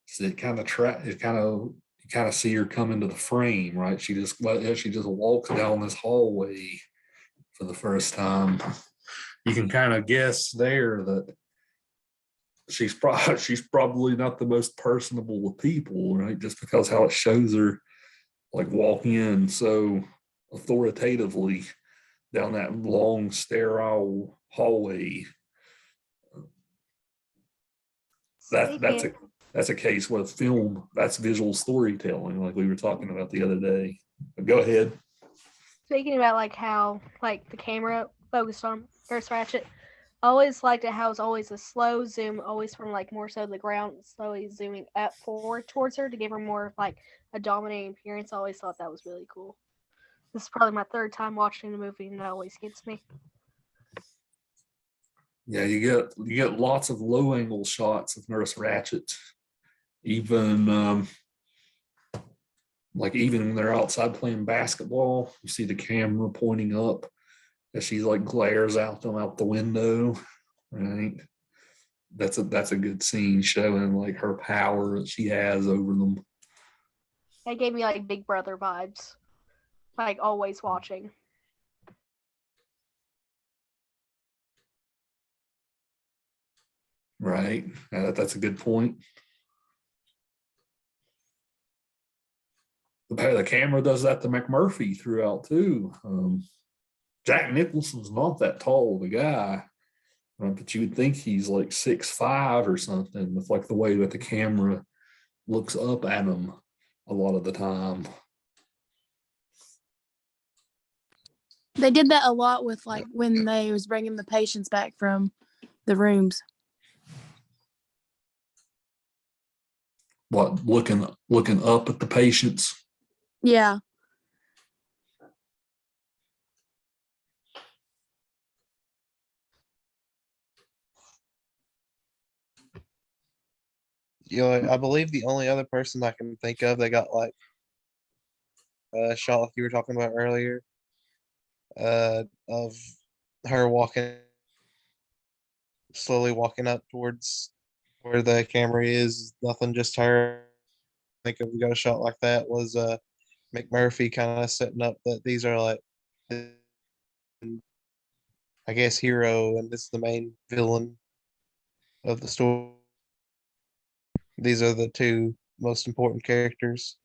So you kind of see her come into the frame, right? She just walks down this hallway for the first time. You can kind of guess there that she's probably not the most personable of people, right? Just because how it shows her like walk in so authoritatively down that long sterile hallway. That's a case with film. That's visual storytelling, like we were talking about the other day. But go ahead. Speaking about like how like the camera focused on Nurse Ratchet, I always liked it how it's always a slow zoom, always from like more so the ground, slowly zooming up forward towards her to give her more of like a dominating appearance. I always thought that was really cool. This is probably my third time watching the movie, and it always gets me. Yeah, you get lots of low angle shots of Nurse Ratchet. Even even when they're outside playing basketball, you see the camera pointing up as she like glares out the window. Right, that's a good scene showing like her power that she has over them. It gave me like Big Brother vibes, like always watching. Right, that's a good point. The camera does that to McMurphy throughout too. Jack Nicholson's not that tall of a guy, but you would think he's like 6'5" or something, with like the way that the camera looks up at him a lot of the time. They did that a lot with like when they was bringing the patients back from the rooms. What, looking up at the patients? Yeah. You know, I believe the only other person I can think of that got like a shot like you were talking about earlier, of her slowly walking up towards where the camera is, nothing, just her. I think if we got a shot like that was McMurphy kind of setting up that these are like, I guess, hero, and this is the main villain of the story. These are the two most important characters.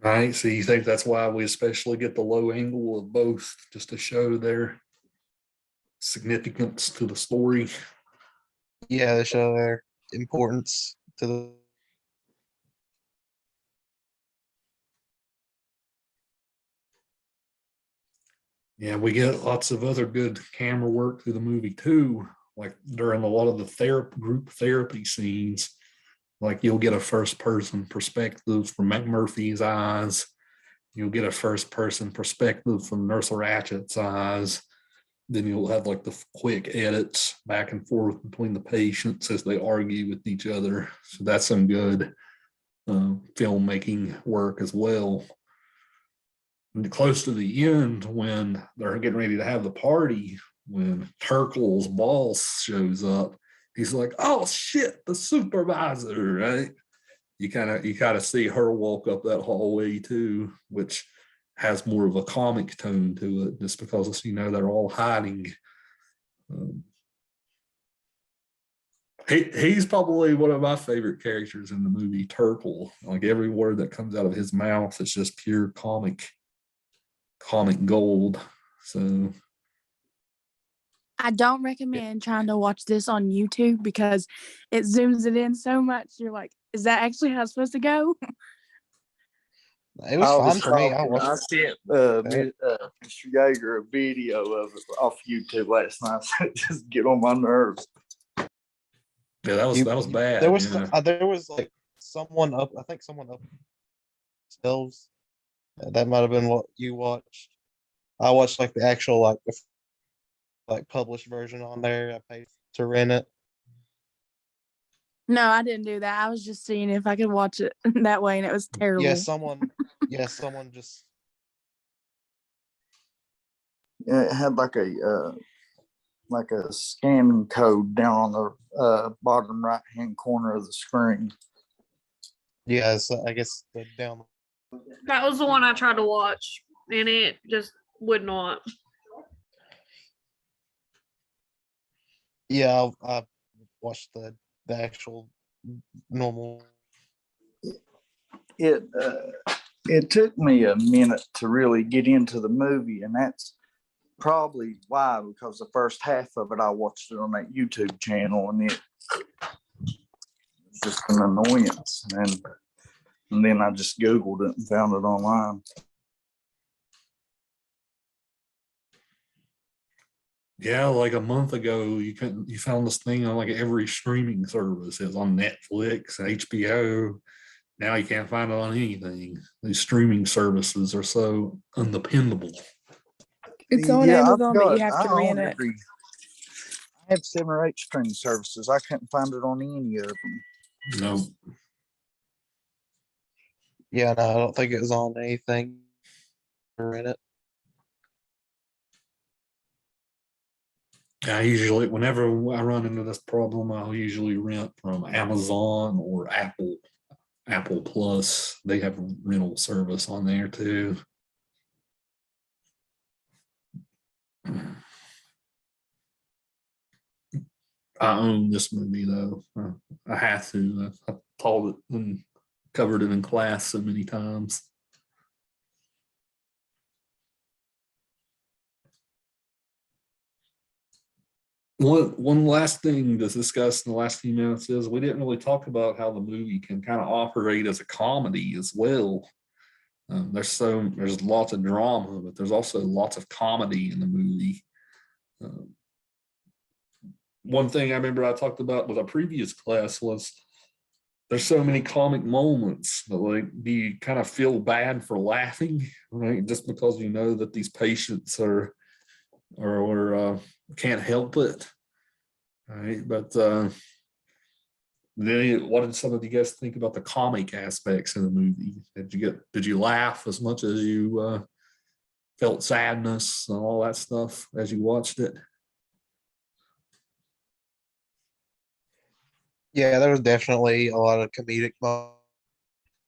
Right. So you think that's why we especially get the low angle of both, just to show their significance to the story? Yeah, they show their importance to the. Yeah, we get lots of other good camera work through the movie too, like during a lot of the group therapy scenes. Like you'll get a first person perspective from McMurphy's eyes. You'll get a first person perspective from Nurse Ratchet's eyes. Then you'll have like the quick edits back and forth between the patients as they argue with each other. So that's some good filmmaking work as well. And close to the end, when they're getting ready to have the party, when Turkle's boss shows up, he's like, "Oh shit, the supervisor!" Right? You kind of see her walk up that hallway too, which has more of a comic tone to it, just because they're all hiding. He's probably one of my favorite characters in the movie, Turkle. Like every word that comes out of his mouth is just pure comic gold. So I don't recommend trying to watch this on YouTube because it zooms it in so much. You're like, is that actually how it's supposed to go? It was fun for me. I sent Mr. Yeager a video of it off YouTube last night. So it just get on my nerves. Yeah, that was bad. There was like someone up. I think someone up themselves. That might have been what you watched. I watched like the actual like published version on there. I paid to rent it. No, I didn't do that. I was just seeing if I could watch it that way, and it was terrible. Yeah, someone just Yeah, it had like a scanning code down on the bottom right hand corner of the screen. yeah, so I guess the down. That was the one I tried to watch, and it just would not. Yeah, I watched the actual normal. It took me a minute to really get into the movie, and that's probably why, because the first half of it I watched it on that YouTube channel, and it was just an annoyance. And then I just Googled it and found it online. Yeah, like a month ago, you found this thing on like every streaming service. It was on Netflix, HBO. Now you can't find it on anything. These streaming services are so undependable. It's on Amazon, but you have to rent it. I have 7 or 8 streaming services. I couldn't find it on any of them. No. Yeah, no, I don't think it was on anything. Read it. I usually, whenever I run into this problem, I'll usually rent from Amazon or Apple Plus. They have a rental service on there too. I own this movie though. I have to. I taught it and covered it in class so many times. One last thing to discuss in the last few minutes is we didn't really talk about how the movie can kind of operate as a comedy as well. There's lots of drama, but there's also lots of comedy in the movie. One thing I remember I talked about with a previous class was there's so many comic moments that like you kind of feel bad for laughing, right? Just because you know that these patients are can't help it, right? But what did some of you guys think about the comic aspects of the movie? Did you laugh as much as you felt sadness and all that stuff as you watched it? Yeah, there was definitely a lot of comedic moments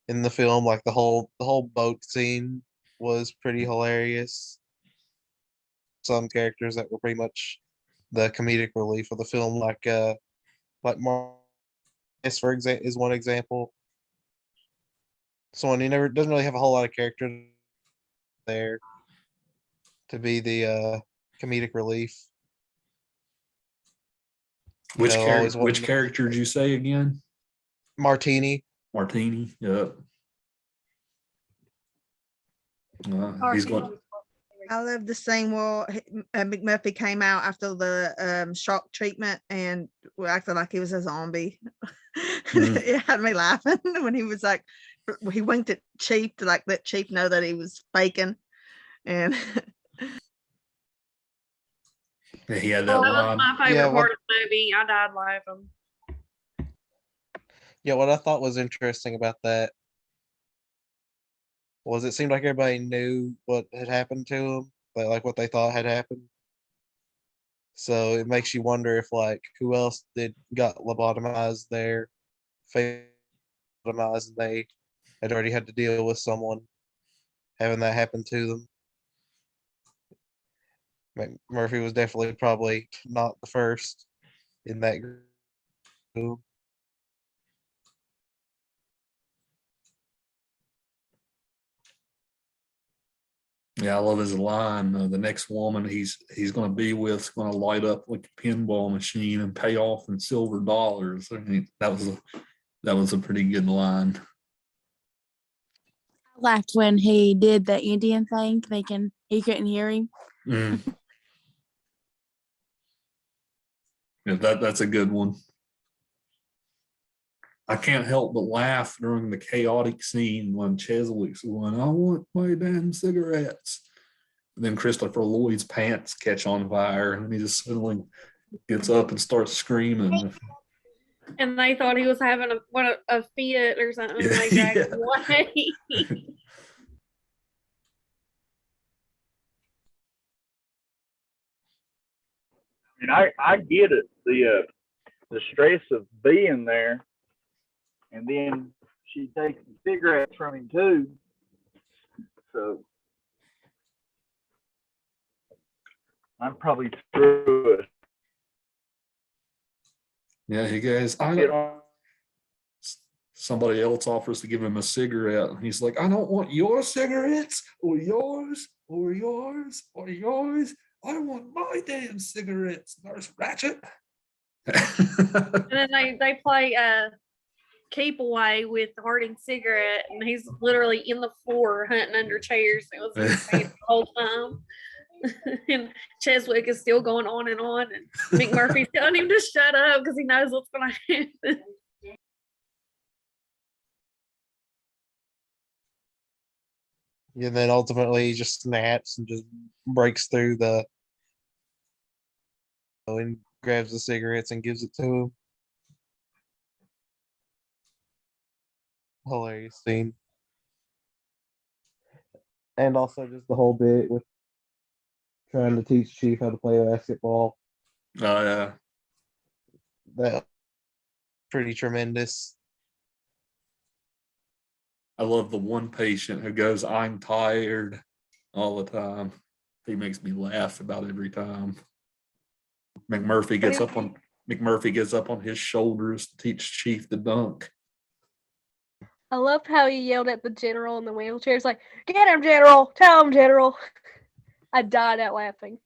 in the film. Like the whole boat scene was pretty hilarious. Some characters that were pretty much the comedic relief of the film, like Marcus, for example, is one example. Someone who never doesn't really have a whole lot of character there to be the comedic relief. Which character did you say again? Martini. Yeah. He's going. I love the scene where McMurphy came out after the shock treatment and acted like he was a zombie. It had me laughing when he was like, he winked at Chief to like let Chief know that he was faking. And He had That that was line. my favorite part of the movie. I died laughing. Yeah, what I thought was interesting about that was it seemed like everybody knew what had happened to him, like what they thought had happened. So it makes you wonder if like who else got lobotomized there, lobotomized, and they had already had to deal with someone having that happen to them. Murphy was definitely probably not the first in that group. Yeah, I love his line. The next woman he's going to be with is going to light up like a pinball machine and pay off in silver dollars. I mean, that was a pretty good line. I laughed when he did the Indian thing, thinking he couldn't hear him. Yeah, that's a good one. I can't help but laugh during the chaotic scene when Cheswick's going, "I want my damn cigarettes." And then Christopher Lloyd's pants catch on fire and he just suddenly gets up and starts screaming. and they thought he was having a fit or something, and they dragged him away. And I get it, the stress of being there, and then she takes the cigarettes from him too. So I'm probably through it. Yeah, he goes, somebody else offers to give him a cigarette, and he's like, I don't want your cigarettes or yours or yours or yours. I want my damn cigarettes, Nurse Ratchet. And then they play keep away with Harding cigarette, and he's literally in the floor hunting under chairs. It was insane the whole time. And Cheswick is still going on, and McMurphy's telling him to shut up because he knows what's going to happen. And then ultimately he just snaps and just breaks through and grabs the cigarettes and gives it to him. Hilarious scene. And also just the whole bit with trying to teach Chief how to play basketball. Oh yeah. That pretty tremendous. I love the one patient who goes, I'm tired all the time. He makes me laugh about every time. McMurphy gets up on his shoulders to teach Chief to dunk. I loved how he yelled at the general in the wheelchair. He's like, get him, General! Tell him, General! I died out laughing.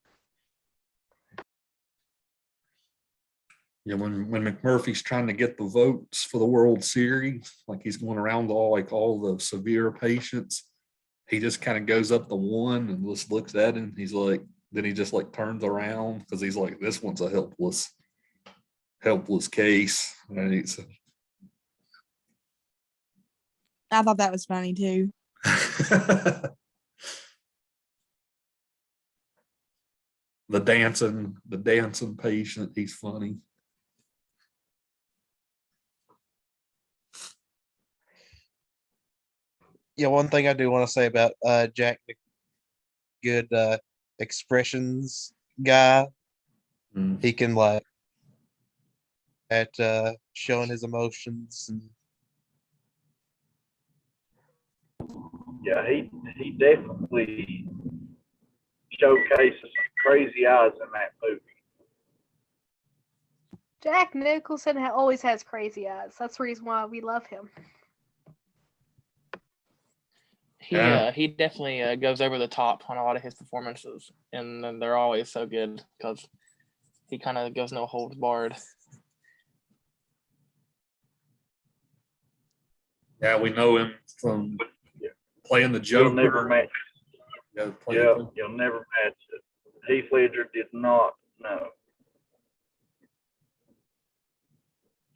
Yeah, when McMurphy's trying to get the votes for the World Series, like he's going around to all the severe patients, he just kind of goes up to one and just looks at him. He's like, then he just like turns around because he's like, this one's a helpless case. Right? So, I thought that was funny too. the dancing patient, he's funny. Yeah, one thing I do want to say about Jack, good expressions guy. He can like at showing his emotions and Yeah, he definitely showcases some crazy eyes in that movie. Jack Nicholson always has crazy eyes. That's the reason why we love him. He definitely goes over the top on a lot of his performances, and then they're always so good because he kind of goes no holds barred. Yeah, we know him from playing the Joker. You'll never match you'll never match it. Heath Ledger did not know.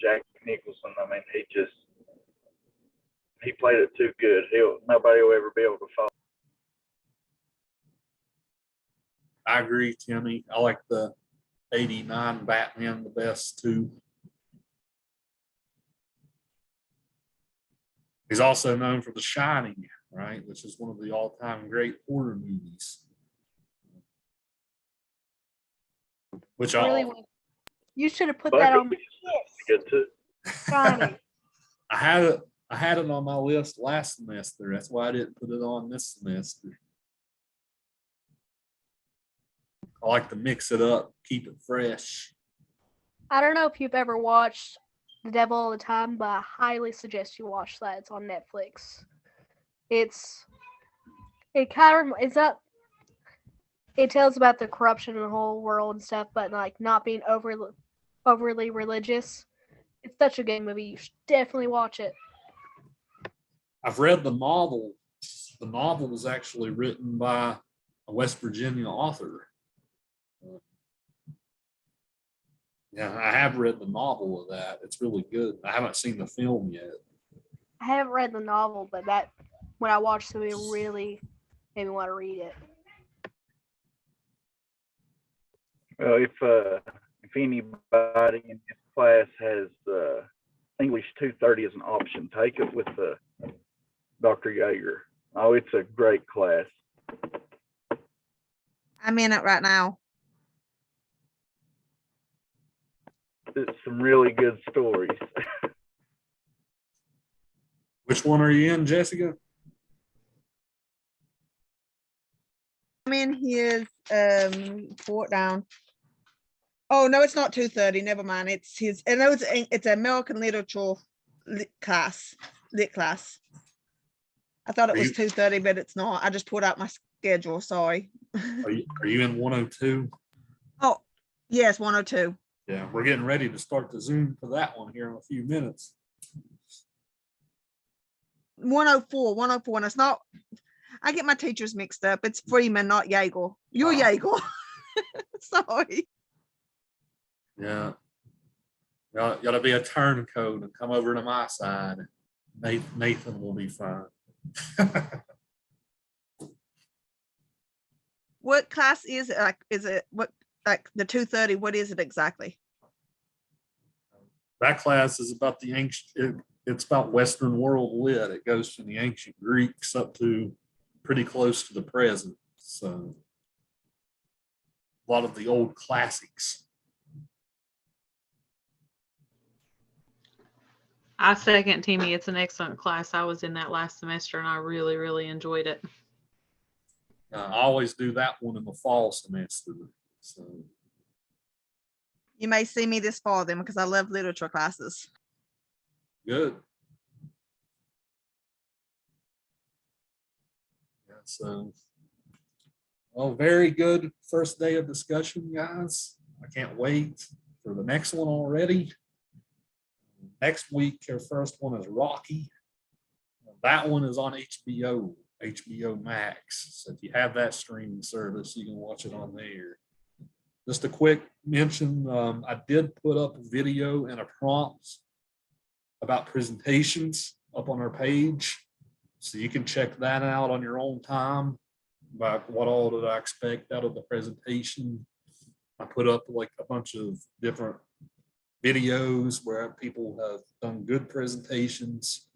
Jack Nicholson, I mean, he played it too good. Nobody will ever be able to follow. I agree, Timmy. I like the 89 Batman the best too. He's also known for The Shining, right? Which is one of the all-time great horror movies. Which you should have put that on my list. Shining. I had it on my list last semester. That's why I didn't put it on this semester. I like to mix it up, keep it fresh. I don't know if you've ever watched The Devil All the Time, but I highly suggest you watch that. It's on Netflix. It tells about the corruption in the whole world and stuff, but like not being overly religious. It's such a good movie. You should definitely watch it. I've read the novel. The novel was actually written by a West Virginia author. Yeah, I have read the novel of that. It's really good. I haven't seen the film yet. I haven't read the novel, but when I watched the movie, it really made me want to read it. Well, if anybody in this class has English 230 as an option. Take it with Dr. Yeager. Oh, it's a great class. I'm in it right now. It's some really good stories. Which one are you in, Jessica? I'm in his port down. Oh no, it's not 230. Never mind. It's his. I know it's American literature class. Lit class. I thought it was 230, but it's not. I just pulled out my schedule. Sorry. Are you in 102? Oh yes, 102. Yeah, we're getting ready to start the Zoom for that one here in a few minutes. 104, and it's not. I get my teachers mixed up. It's Freeman, not Yeager. You're Yeager. Sorry. Yeah. Gotta be a turncoat and come over to my side. Nathan will be fine. What class is it? Like, is it what like the 230? What is it exactly? That class is about the ancient. It's about Western world lit. It goes from the ancient Greeks up to pretty close to the present. So a lot of the old classics. I second Timmy. It's an excellent class. I was in that last semester and I really, really enjoyed it. I always do that one in the fall semester. So You may see me this fall then, because I love literature classes. good. Yeah, so, well, very good first day of discussion, guys. I can't wait for the next one already. Next week, our first one is Rocky. That one is on HBO Max. So if you have that streaming service, you can watch it on there. Just a quick mention, I did put up a video and a prompt about presentations up on our page. So you can check that out on your own time about what all did I expect out of the presentation. I put up like a bunch of different videos where people have done good presentations.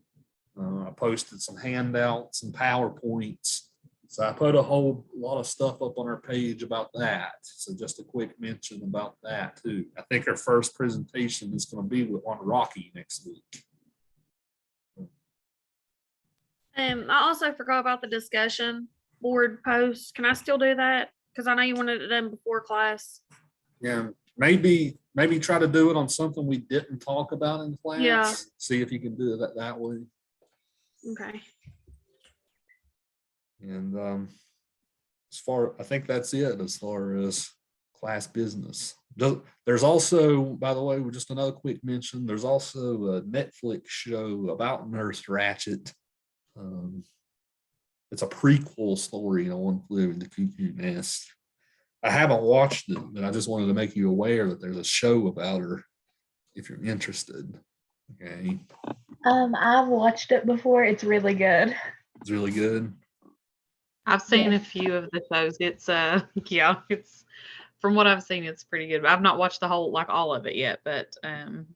I posted some handouts and PowerPoints. So I put a whole lot of stuff up on our page about that. So just a quick mention about that too. I think our first presentation is going to be on Rocky next week. I also forgot about the discussion board post. Can I still do that? Because I know you wanted it done before class. Yeah, maybe try to do it on something we didn't talk about in class. Yeah. See if you can do it that way. Okay. And I think that's it as far as class business. There's also, by the way, just another quick mention, there's also a Netflix show about Nurse Ratched. It's a prequel story on Flew in the Cuckoo Nest. I haven't watched it, but I just wanted to make you aware that there's a show about her if you're interested. Okay. I've watched it before. It's really good. It's really good. I've seen a few of the shows. It's yeah, it's from what I've seen, it's pretty good. I've not watched the whole all of it yet, but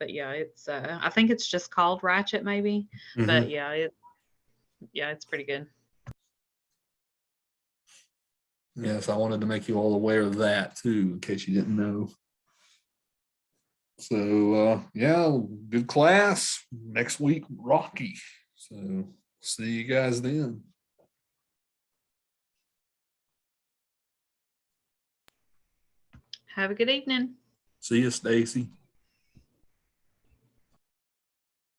yeah, it's I think it's just called Ratchet maybe. Mm-hmm. But yeah, it's pretty good. Yes, I wanted to make you all aware of that too, in case you didn't know. So yeah, good class. Next week, Rocky. So see you guys then. Have a good evening. See you, Stacy.